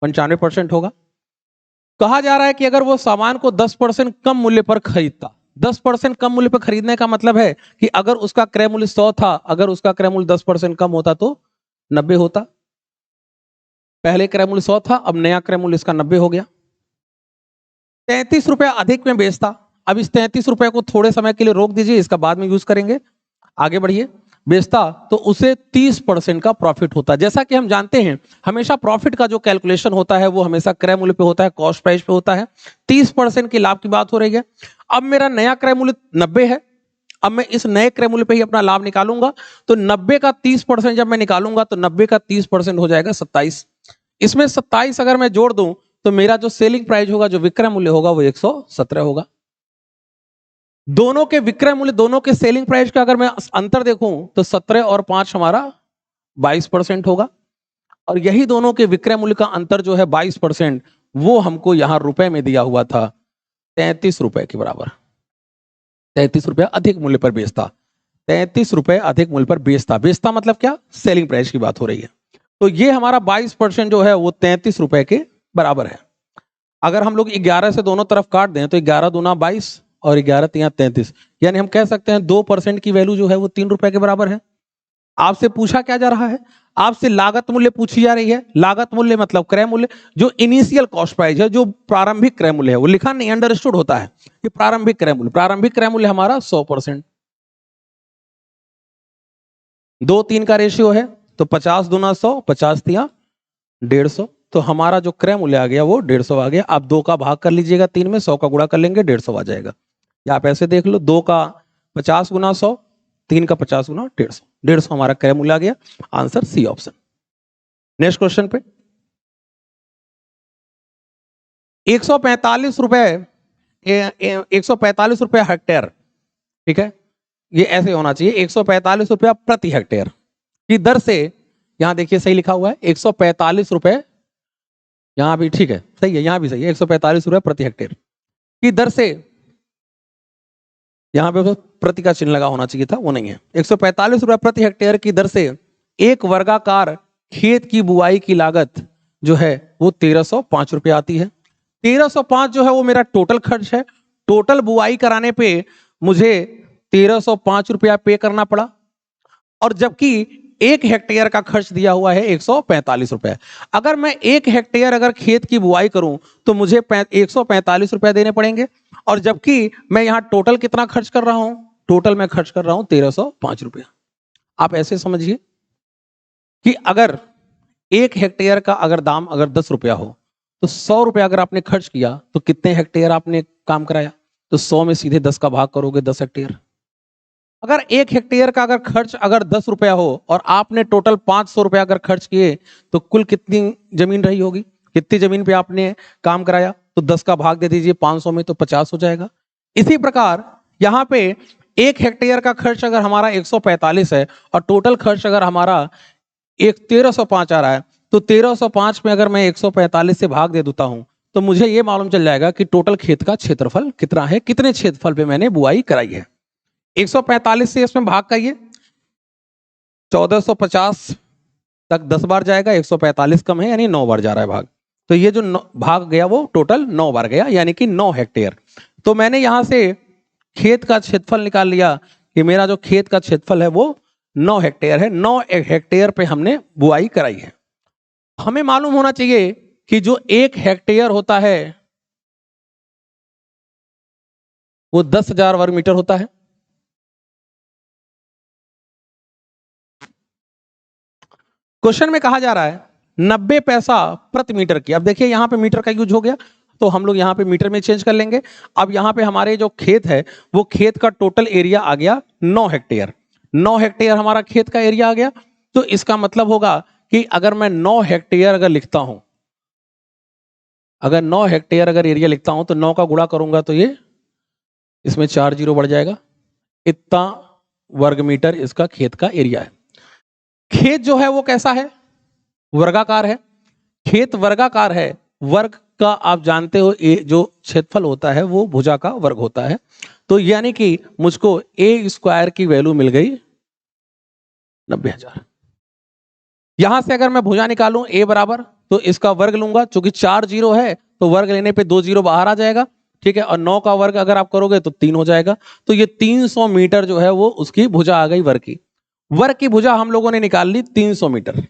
95% होगा। कहा जा रहा है कि अगर वो सामान को 10% कम मूल्य पर खरीदता, 10% कम मूल्य पर खरीदने का मतलब है कि अगर उसका क्रय मूल्य 100 था, अगर उसका क्रय मूल्य 10% कम होता तो 90 होता। पहले क्रय मूल्य 100 था, अब नया क्रय मूल्य इसका 90 हो गया। 33 रुपए अधिक में बेचता। अब इस 33 रुपए को थोड़े समय के लिए रोक दीजिए, इसका बाद में यूज करेंगे। आगे बढ़िए। बेचता तो उसे 30% का प्रॉफिट होता। जैसा कि हम जानते हैं हमेशा प्रॉफिट का जो कैलकुलेशन होता है वो हमेशा क्रय मूल्य पे होता है, कॉस्ट प्राइस पे होता है। 30% की लाभ की बात हो रही है। अब मेरा नया क्रय मूल्य 90 है। अब मैं इस नए क्रय मूल्य पे ही अपना लाभ निकालूंगा, तो 90 का 30% जब मैं निकालूंगा तो 90 का 30% हो जाएगा 27। इसमें 27 अगर मैं जोड़ दूं तो मेरा जो सेलिंग प्राइस होगा, जो विक्रय मूल्य होगा वो 117 होगा। दोनों के विक्रय मूल्य, दोनों के सेलिंग प्राइस का अगर मैं अंतर देखूं तो 17 और 5 हमारा 22% होगा। और यही दोनों के विक्रय मूल्य का अंतर जो है 22%, वो हमको यहां रुपए में दिया हुआ था 33 रुपए के बराबर। 33 रुपए अधिक मूल्य पर बेचता। 33 रुपए अधिक मूल्य पर बेचता। बेचता मतलब क्या? सेलिंग प्राइस की बात हो रही है। तो ये हमारा 22% जो है वो 33 रुपए के बराबर है। अगर हम लोग 11 से दोनों तरफ काट दें तो 11 दूना 22 और 11 तिया 33, यानी हम कह सकते हैं 2% की वैल्यू जो है वो 3 रुपए के बराबर है। आपसे पूछा क्या जा रहा है? आपसे लागत मूल्य पूछी जा रही है। लागत मूल्य मतलब क्रय मूल्य, जो इनिशियल कॉस्ट प्राइस है, जो प्रारंभिक क्रय मूल्य है, वो लिखा नहीं, अंडरस्टूड होता है कि प्रारंभिक क्रय मूल्य। प्रारंभिक क्रय मूल्य हमारा 100%। 2-3 का रेशियो है, तो 50 दूना 100, 50 तिया 150, तो हमारा जो क्रय मूल्य आ गया वो 150 आ गया। आप 2 का भाग कर लीजिएगा 3 में, 100 का गुणा कर लेंगे, 150 आ जाएगा। या आप ऐसे देख लो, 2 का 50 गुना 100, 3 का 50 गुना 150, 150 हमारा क्रय मूल्य आ गया। Answer C option. Next question पे, 145 रुपए, 145 रुपए हेक्टेयर, ठीक है, ये ऐसे होना चाहिए, 145 रुपया प्रति हेक्टेयर की दर से, यहां देखिए सही लिखा हुआ है 145 रुपए, यहां भी ठीक है, सही है, यहां भी सही है, 145 रुपए प्रति हेक्टेयर की दर से, यहां पे प्रति का चिन्ह लगा होना चाहिए था, वो नहीं है। 145 रुपए प्रति हेक्टेयर की दर से एक वर्गाकार खेत की बुआई की लागत जो है वो 1305 रुपये आती है। 1305 जो है वो मेरा टोटल खर्च है। टोटल बुआई कराने पे मुझे 1305 रुपया पे करना पड़ा, और जबकि 1 हेक्टेयर का खर्च दिया हुआ है 145 रुपए। अगर मैं 1 हेक्टेयर अगर खेत की बुआई करूं तो मुझे 145 रुपए देने पड़ेंगे, और जबकि मैं यहां टोटल कितना खर्च कर रहा हूं, टोटल मैं खर्च कर रहा हूं 1305 रुपया। आप ऐसे समझिए कि अगर 1 हेक्टेयर का अगर दाम अगर 10 रुपया हो, तो 100 रुपया अगर आपने खर्च किया तो कितने हेक्टेयर आपने काम कराया, तो 100 में सीधे 10 का भाग करोगे, 10 हेक्टेयर। अगर 1 हेक्टेयर का अगर खर्च अगर 10 रुपया हो और आपने टोटल 500 रुपया अगर खर्च किए, तो कुल कितनी जमीन रही होगी, कितनी जमीन पे आपने काम कराया, तो 10 का भाग दे दीजिए 500 में, तो 50 हो जाएगा। इसी प्रकार यहां पे 1 हेक्टेयर का खर्च अगर हमारा 145 है और टोटल खर्च अगर हमारा 1305 आ रहा है, तो 1305 में अगर मैं 145 से भाग दे देता हूं, तो मुझे यह मालूम चल जाएगा कि टोटल खेत का क्षेत्रफल कितना है, कितने क्षेत्रफल पे मैंने बुआई कराई है। 145 से इसमें भाग करिए, 1450 तक 10 बार जाएगा, 145 कम है यानी 9 बार जा रहा है भाग, तो ये जो भाग गया वो टोटल 9 बार गया, यानी कि 9 हेक्टेयर। तो मैंने यहां से खेत का क्षेत्रफल निकाल लिया कि मेरा जो खेत का क्षेत्रफल है वो 9 हेक्टेयर है। 9 हेक्टेयर पे हमने बुआई कराई है। हमें मालूम होना चाहिए कि जो 1 हेक्टेयर होता है वो 10,000 वर्ग मीटर होता है। क्वेश्चन में कहा जा रहा है 90 पैसा प्रति मीटर की। अब देखिए यहां पे मीटर का यूज हो गया, तो हम लोग यहां पे मीटर में चेंज कर लेंगे। अब यहां पे हमारे जो खेत है वो खेत का टोटल एरिया आ गया 9 हेक्टेयर। 9 हेक्टेयर हमारा खेत का एरिया आ गया, तो इसका मतलब होगा कि अगर मैं 9 हेक्टेयर अगर लिखता हूं, अगर 9 हेक्टेयर अगर एरिया लिखता हूं, तो 9 का गुणा करूंगा तो ये इसमें 4 जीरो बढ़ जाएगा, इतना वर्ग मीटर इसका खेत का एरिया है। खेत जो है वो कैसा है, वर्गाकार है। खेत वर्गाकार है, वर्ग का आप जानते हो जो क्षेत्रफल होता है वो भुजा का वर्ग होता है। तो यानी कि मुझको ए स्क्वायर की वैल्यू मिल गई 90,000। यहां से अगर मैं भुजा निकालूं ए बराबर, तो इसका वर्ग लूंगा, चूंकि 4 जीरो है तो वर्ग लेने पे 2 जीरो बाहर आ जाएगा, ठीक है, और 9 का वर्ग अगर आप करोगे तो 3 हो जाएगा। तो ये 300 मीटर जो है वो उसकी भुजा आ गई वर्ग की। वर्ग की भुजा हम लोगों ने निकाल ली 300 मीटर।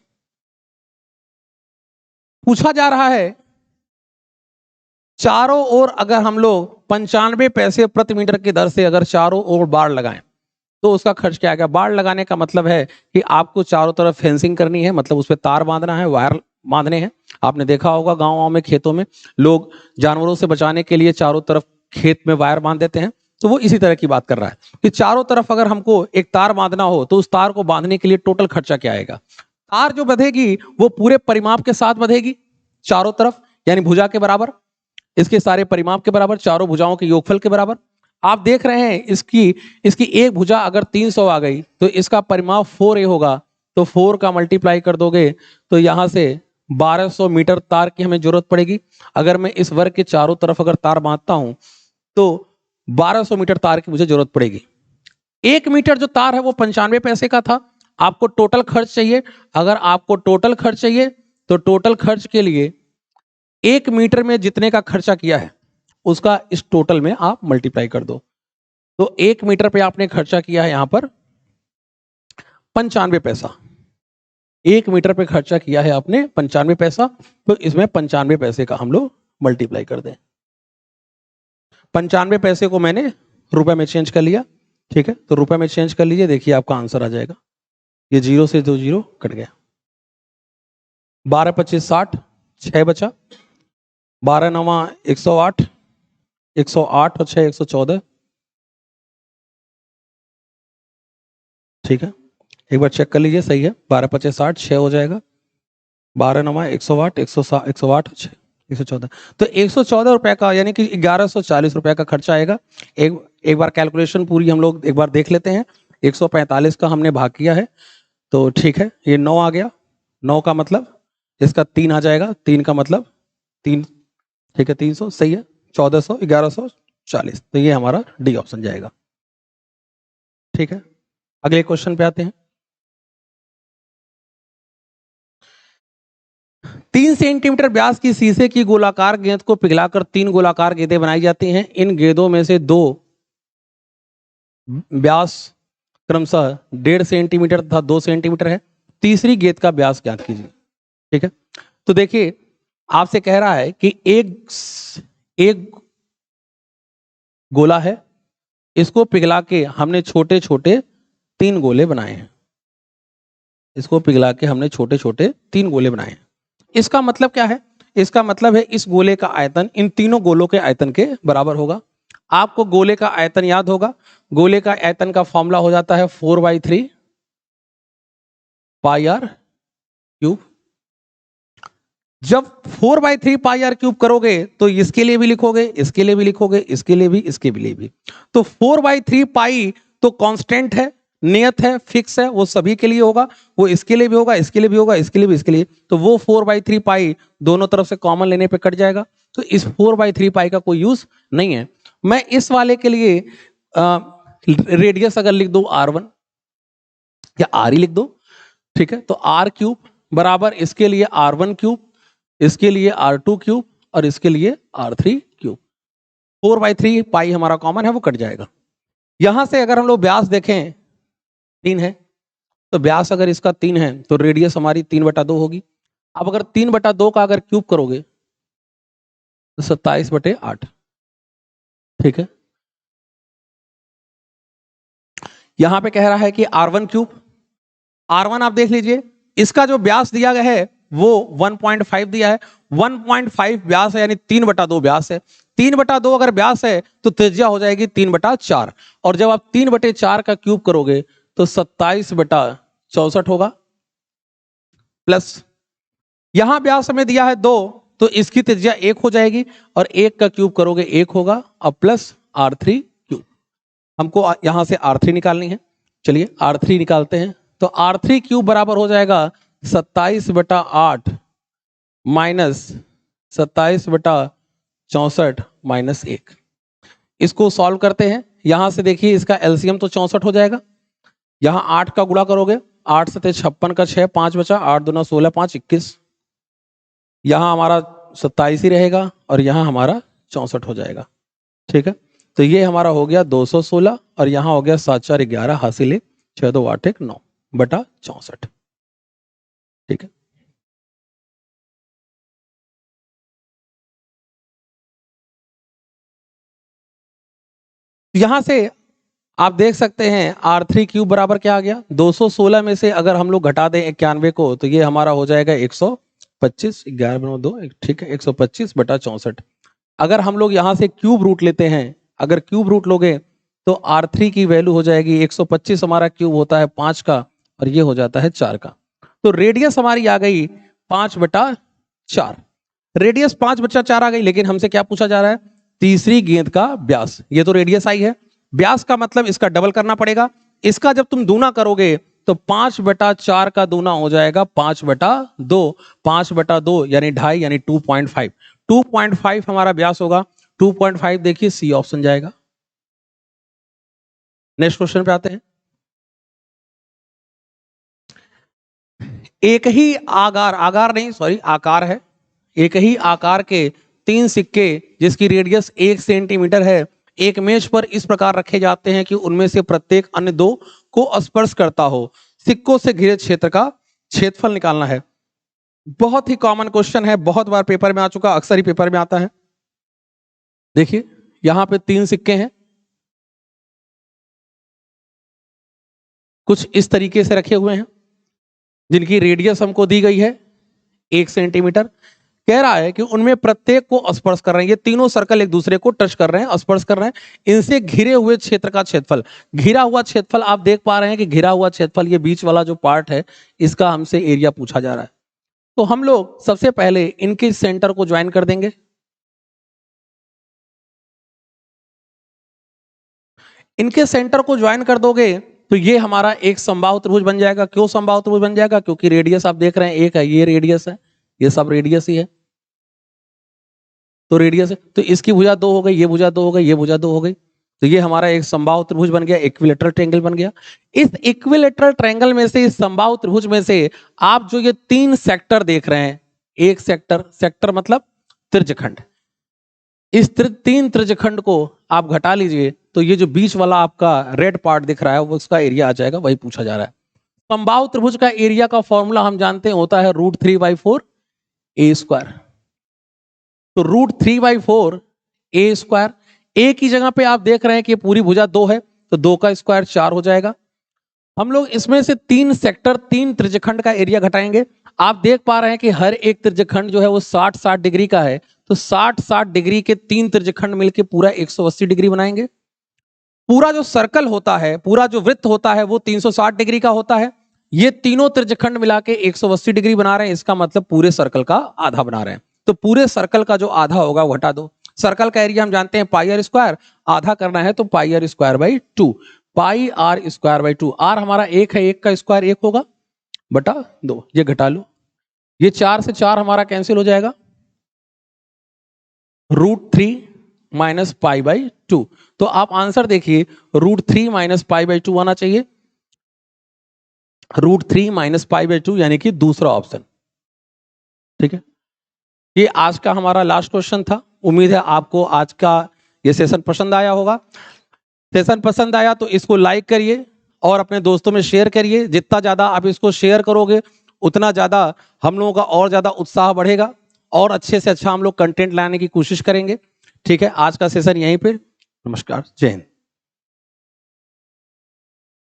पूछा जा रहा है चारों ओर अगर हम लोग 95 पैसे प्रति मीटर की दर से अगर चारों ओर बाड़ लगाएं, तो उसका खर्च क्या आएगा। बाड़ लगाने का मतलब है कि आपको चारों तरफ फेंसिंग करनी है, मतलब उस पर तार बांधना है, वायर बांधने हैं। आपने देखा होगा गाँव में खेतों में लोग जानवरों से बचाने के लिए चारों तरफ खेत में वायर बांध देते हैं, तो वो इसी तरह की बात कर रहा है कि चारों तरफ अगर हमको एक तार बांधना हो तो उस तार को बांधने के लिए टोटल खर्चा क्या आएगा। तार जो बंधेगी वो पूरे परिमाप के साथ बंधेगी चारों तरफ, यानी भुजा के बराबर, इसके सारे परिमाप के बराबर, चारों भुजाओं के योगफल के बराबर। आप देख रहे हैं इसकी इसकी एक भुजा अगर 300 आ गई तो इसका परिमाप 4a होगा, तो 4 का मल्टीप्लाई कर दोगे तो यहां से 1200 मीटर तार की हमें जरूरत पड़ेगी। अगर मैं इस वर्ग के चारों तरफ अगर तार बांधता हूं तो 1200 मीटर तार की मुझे जरूरत पड़ेगी। 1 मीटर जो तार है वो 95 पैसे का था। आपको टोटल खर्च चाहिए, अगर आपको टोटल खर्च चाहिए तो टोटल खर्च के लिए 1 मीटर में जितने का खर्चा किया है उसका इस टोटल में आप मल्टीप्लाई कर दो। तो 1 मीटर पे आपने खर्चा किया है यहां पर 95 पैसा। 1 मीटर पे खर्चा किया है आपने 95 पैसा, तो इसमें 95 पैसे का हम लोग मल्टीप्लाई कर दें। 95 पैसे को मैंने रुपए में चेंज कर लिया, ठीक है, तो रुपए में चेंज कर लीजिए, देखिए आपका आंसर आ जाएगा। ये 0 से 2 0 कट गया। 12 25 60, 6 बचा। 12 9 108, 108 और 6 114। ठीक है, एक बार चेक कर लीजिए, सही है। 12 25 60, 6 हो जाएगा। 12 9 108, 108 और 6 114। तो 114 रुपए का यानी कि 1140 रुपए का खर्चा आएगा। एक बार कैलकुलेशन पूरी हम लोग एक बार देख लेते हैं। 145 का हमने भाग किया है, तो ठीक है, ये 9 आ गया। 9 का मतलब इसका 3 आ जाएगा, 3 का मतलब 3, ठीक है, 300 सही है। 1400 1140, तो ये हमारा डी ऑप्शन जाएगा। ठीक है, अगले क्वेश्चन पे आते हैं। 3 सेंटीमीटर व्यास की शीशे की गोलाकार गेंद को पिघलाकर 3 गोलाकार गेंदें बनाई जाती हैं। इन गेंदों में से 2 व्यास क्रमशः 1.5 सेंटीमीटर तथा 2 सेंटीमीटर है। तीसरी गेंद का व्यास ज्ञात कीजिए। ठीक है, तो देखिए आपसे कह रहा है कि एक गोला है, इसको पिघला के हमने छोटे छोटे 3 गोले बनाए हैं। इसको पिघला के हमने छोटे छोटे 3 गोले बनाए हैं। इसका मतलब क्या है? इसका मतलब है इस गोले का आयतन इन तीनों गोलों के आयतन के बराबर होगा। आपको गोले का आयतन याद होगा। गोले का आयतन का फॉर्मूला हो जाता है 4/3 पाई आर क्यूब। जब 4/3 पाई आर क्यूब करोगे तो इसके लिए भी लिखोगे, इसके लिए भी लिखोगे, इसके लिए भी, इसके लिए भी। तो 4/3 पाई तो कांस्टेंट है, नियत है, फिक्स है, वो सभी के लिए होगा। वो इसके लिए भी होगा, इसके लिए भी होगा, इसके लिए भी, इसके लिए। तो वो 4/3 पाई दोनों तरफ से कॉमन लेने पे कट जाएगा। तो इस 4/3 पाई का कोई यूज नहीं है। मैं इस वाले के लिए रेडियस अगर लिख दो R1 या R ही लिख दो, ठीक है, तो R क्यूब बराबर इसके लिए R1 क्यूब, इसके लिए R2 क्यूब और इसके लिए R3 क्यूब। 4/3 पाई हमारा कॉमन है, वो कट जाएगा। यहां से अगर हम लोग व्यास देखें 3 है, तो व्यास अगर इसका 3 है तो रेडियस हमारी 3/2 होगी। अब अगर 3/2 का अगर क्यूब करोगे तो 27/8। ठीक है, यहां पे कह रहा है कि R1 क्यूब। R1 आप देख लीजिए, इसका जो व्यास दिया गया है वो 1.5 दिया है। 1.5 व्यास है यानी 3/2 व्यास है। 3/2 अगर व्यास है तो त्रिज्या हो जाएगी 3/4। और जब आप 3/4 का क्यूब करोगे तो 27/64 होगा। प्लस यहां व्यास हमें दिया है 2, तो इसकी त्रिज्या 1 हो जाएगी और 1 का क्यूब करोगे 1 होगा। अब प्लस R3 क्यूब, हमको यहां से R3 निकालनी है। चलिए R3 निकालते हैं। तो R3 क्यूब बराबर हो जाएगा 27/8 माइनस 27/64 माइनस 1। इसको सॉल्व करते हैं। यहां से देखिए इसका एलसीएम तो 64 हो जाएगा। यहां 8 का गुणा करोगे, 8 से 56 का 6, 5 बचा, 8 दूना 16, 5 21। यहां हमारा 27 ही रहेगा और यहां हमारा 64 हो जाएगा। ठीक है, तो ये हमारा हो गया 216 और यहां हो गया 7 4 11 हासिल 6 2 8 1 9/64। ठीक है, यहां से आप देख सकते हैं R3 क्यूब बराबर क्या आ गया। 216 में से अगर हम लोग घटा दें 91 को तो ये हमारा हो जाएगा 125। 11 बनो 2, ठीक है, 125/64। अगर हम लोग यहां से क्यूब रूट लेते हैं, अगर क्यूब रूट लोगे तो R3 की वैल्यू हो जाएगी 125, हमारा क्यूब होता है 5 का और ये हो जाता है 4 का। तो रेडियस हमारी आ गई 5/4। रेडियस 5/4 आ गई, लेकिन हमसे क्या पूछा जा रहा है? तीसरी गेंद का व्यास। ये तो रेडियस आई है, व्यास का मतलब इसका डबल करना पड़ेगा। इसका जब तुम दूना करोगे तो 5/4 का दूना हो जाएगा 5/2। 5/2 यानी 2.5 यानी 2.5। 2.5 हमारा व्यास होगा। 2.5 देखिए सी ऑप्शन जाएगा। नेक्स्ट क्वेश्चन पे आते हैं। एक ही आकार नहीं, सॉरी, आकार है। एक ही आकार के 3 सिक्के जिसकी रेडियस 1 सेंटीमीटर है एक मेज पर इस प्रकार रखे जाते हैं कि उनमें से प्रत्येक अन्य 2 को स्पर्श करता हो। सिक्कों से घिरे क्षेत्र का क्षेत्रफल निकालना है। बहुत ही कॉमन क्वेश्चन है, बहुत बार पेपर में आ चुका, अक्सर ही पेपर में आता है। देखिए यहां पे 3 सिक्के हैं, कुछ इस तरीके से रखे हुए हैं। जिनकी रेडियस हमको दी गई है 1 सेंटीमीटर। कह रहा है कि उनमें प्रत्येक को स्पर्श कर रहे हैं, ये तीनों सर्कल एक दूसरे को टच कर रहे हैं, स्पर्श कर रहे हैं। इनसे घिरे हुए क्षेत्र का क्षेत्रफल, घिरा हुआ क्षेत्रफल आप देख पा रहे हैं कि घिरा हुआ क्षेत्रफल, ये बीच वाला जो पार्ट है, इसका हमसे एरिया पूछा जा रहा है। तो हम लोग सबसे पहले इनके सेंटर को ज्वाइन कर देंगे। इनके सेंटर को ज्वाइन कर दोगे तो ये हमारा एक समबाहु त्रिभुज बन जाएगा। क्यों समबाहु त्रिभुज बन जाएगा? क्योंकि रेडियस आप देख रहे हैं एक है, ये रेडियस है, ये सब रेडियस ही है, तो रेडियस है। तो इसकी भुजा 2 हो गई, ये भुजा 2 हो गई, ये भुजा 2 हो गई, तो ये हमारा एक समबाहु त्रिभुज बन गया, इक्विलेटरल ट्रायंगल बन गया। इस इक्विलेटरल ट्रायंगल में से, इस समबाहु त्रिभुज में से आप जो ये 3 सेक्टर देख रहे हैं, एक सेक्टर, सेक्टर मतलब त्रिज्यखंड, इस 3 त्रिज्यखंड को आप घटा लीजिए तो ये जो बीच वाला आपका रेड पार्ट दिख रहा है वो उसका एरिया आ जाएगा, वही पूछा जा रहा है। समबाहु त्रिभुज का एरिया का फॉर्मूला हम जानते हैं, होता है √3/4 a²। तो √3/4 a², a की जगह पे आप देख रहे हैं कि पूरी भुजा 2 है, तो 2 का स्क्वायर 4 हो जाएगा। हम लोग इसमें से 3 सेक्टर, 3 त्रिज्यखंड का एरिया घटाएंगे। आप देख पा रहे हैं कि हर एक त्रिज्यखंड जो है वो 60-60 डिग्री का है, तो 60-60 डिग्री के 3 त्रिज्यखंड मिलके पूरा 180 डिग्री बनाएंगे। पूरा जो सर्कल होता है, पूरा जो वृत्त होता है वो 360 डिग्री का होता है। ये तीनों त्रिज्यखंड मिला के 180 डिग्री बना रहे हैं, इसका मतलब पूरे सर्कल का आधा बना रहे हैं। तो पूरे सर्कल का जो आधा होगा वो हटा दो। सर्कल का एरिया हम जानते हैं πr², आधा करना है तो πr²/2, πr²/2। r हमारा 1 है, 1 का स्क्वायर 1 होगा बटा 2, ये घटा लो, ये 4 से 4 हमारा कैंसिल हो जाएगा, √3 - π/2। तो आप आंसर देखिए, √3 - π/2 आना चाहिए, √3 - π/2 यानी कि दूसरा ऑप्शन। ठीक है, ये आज का हमारा लास्ट क्वेश्चन था। उम्मीद है आपको आज का ये सेशन पसंद आया होगा। सेशन पसंद आया तो इसको लाइक करिए और अपने दोस्तों में शेयर करिए। जितना ज्यादा आप इसको शेयर करोगे उतना ज्यादा हम लोगों का और ज्यादा उत्साह बढ़ेगा और अच्छे से अच्छा हम लोग कंटेंट लाने की कोशिश करेंगे। ठीक है, आज का सेशन यहीं पे। नमस्कार, जय हिंद।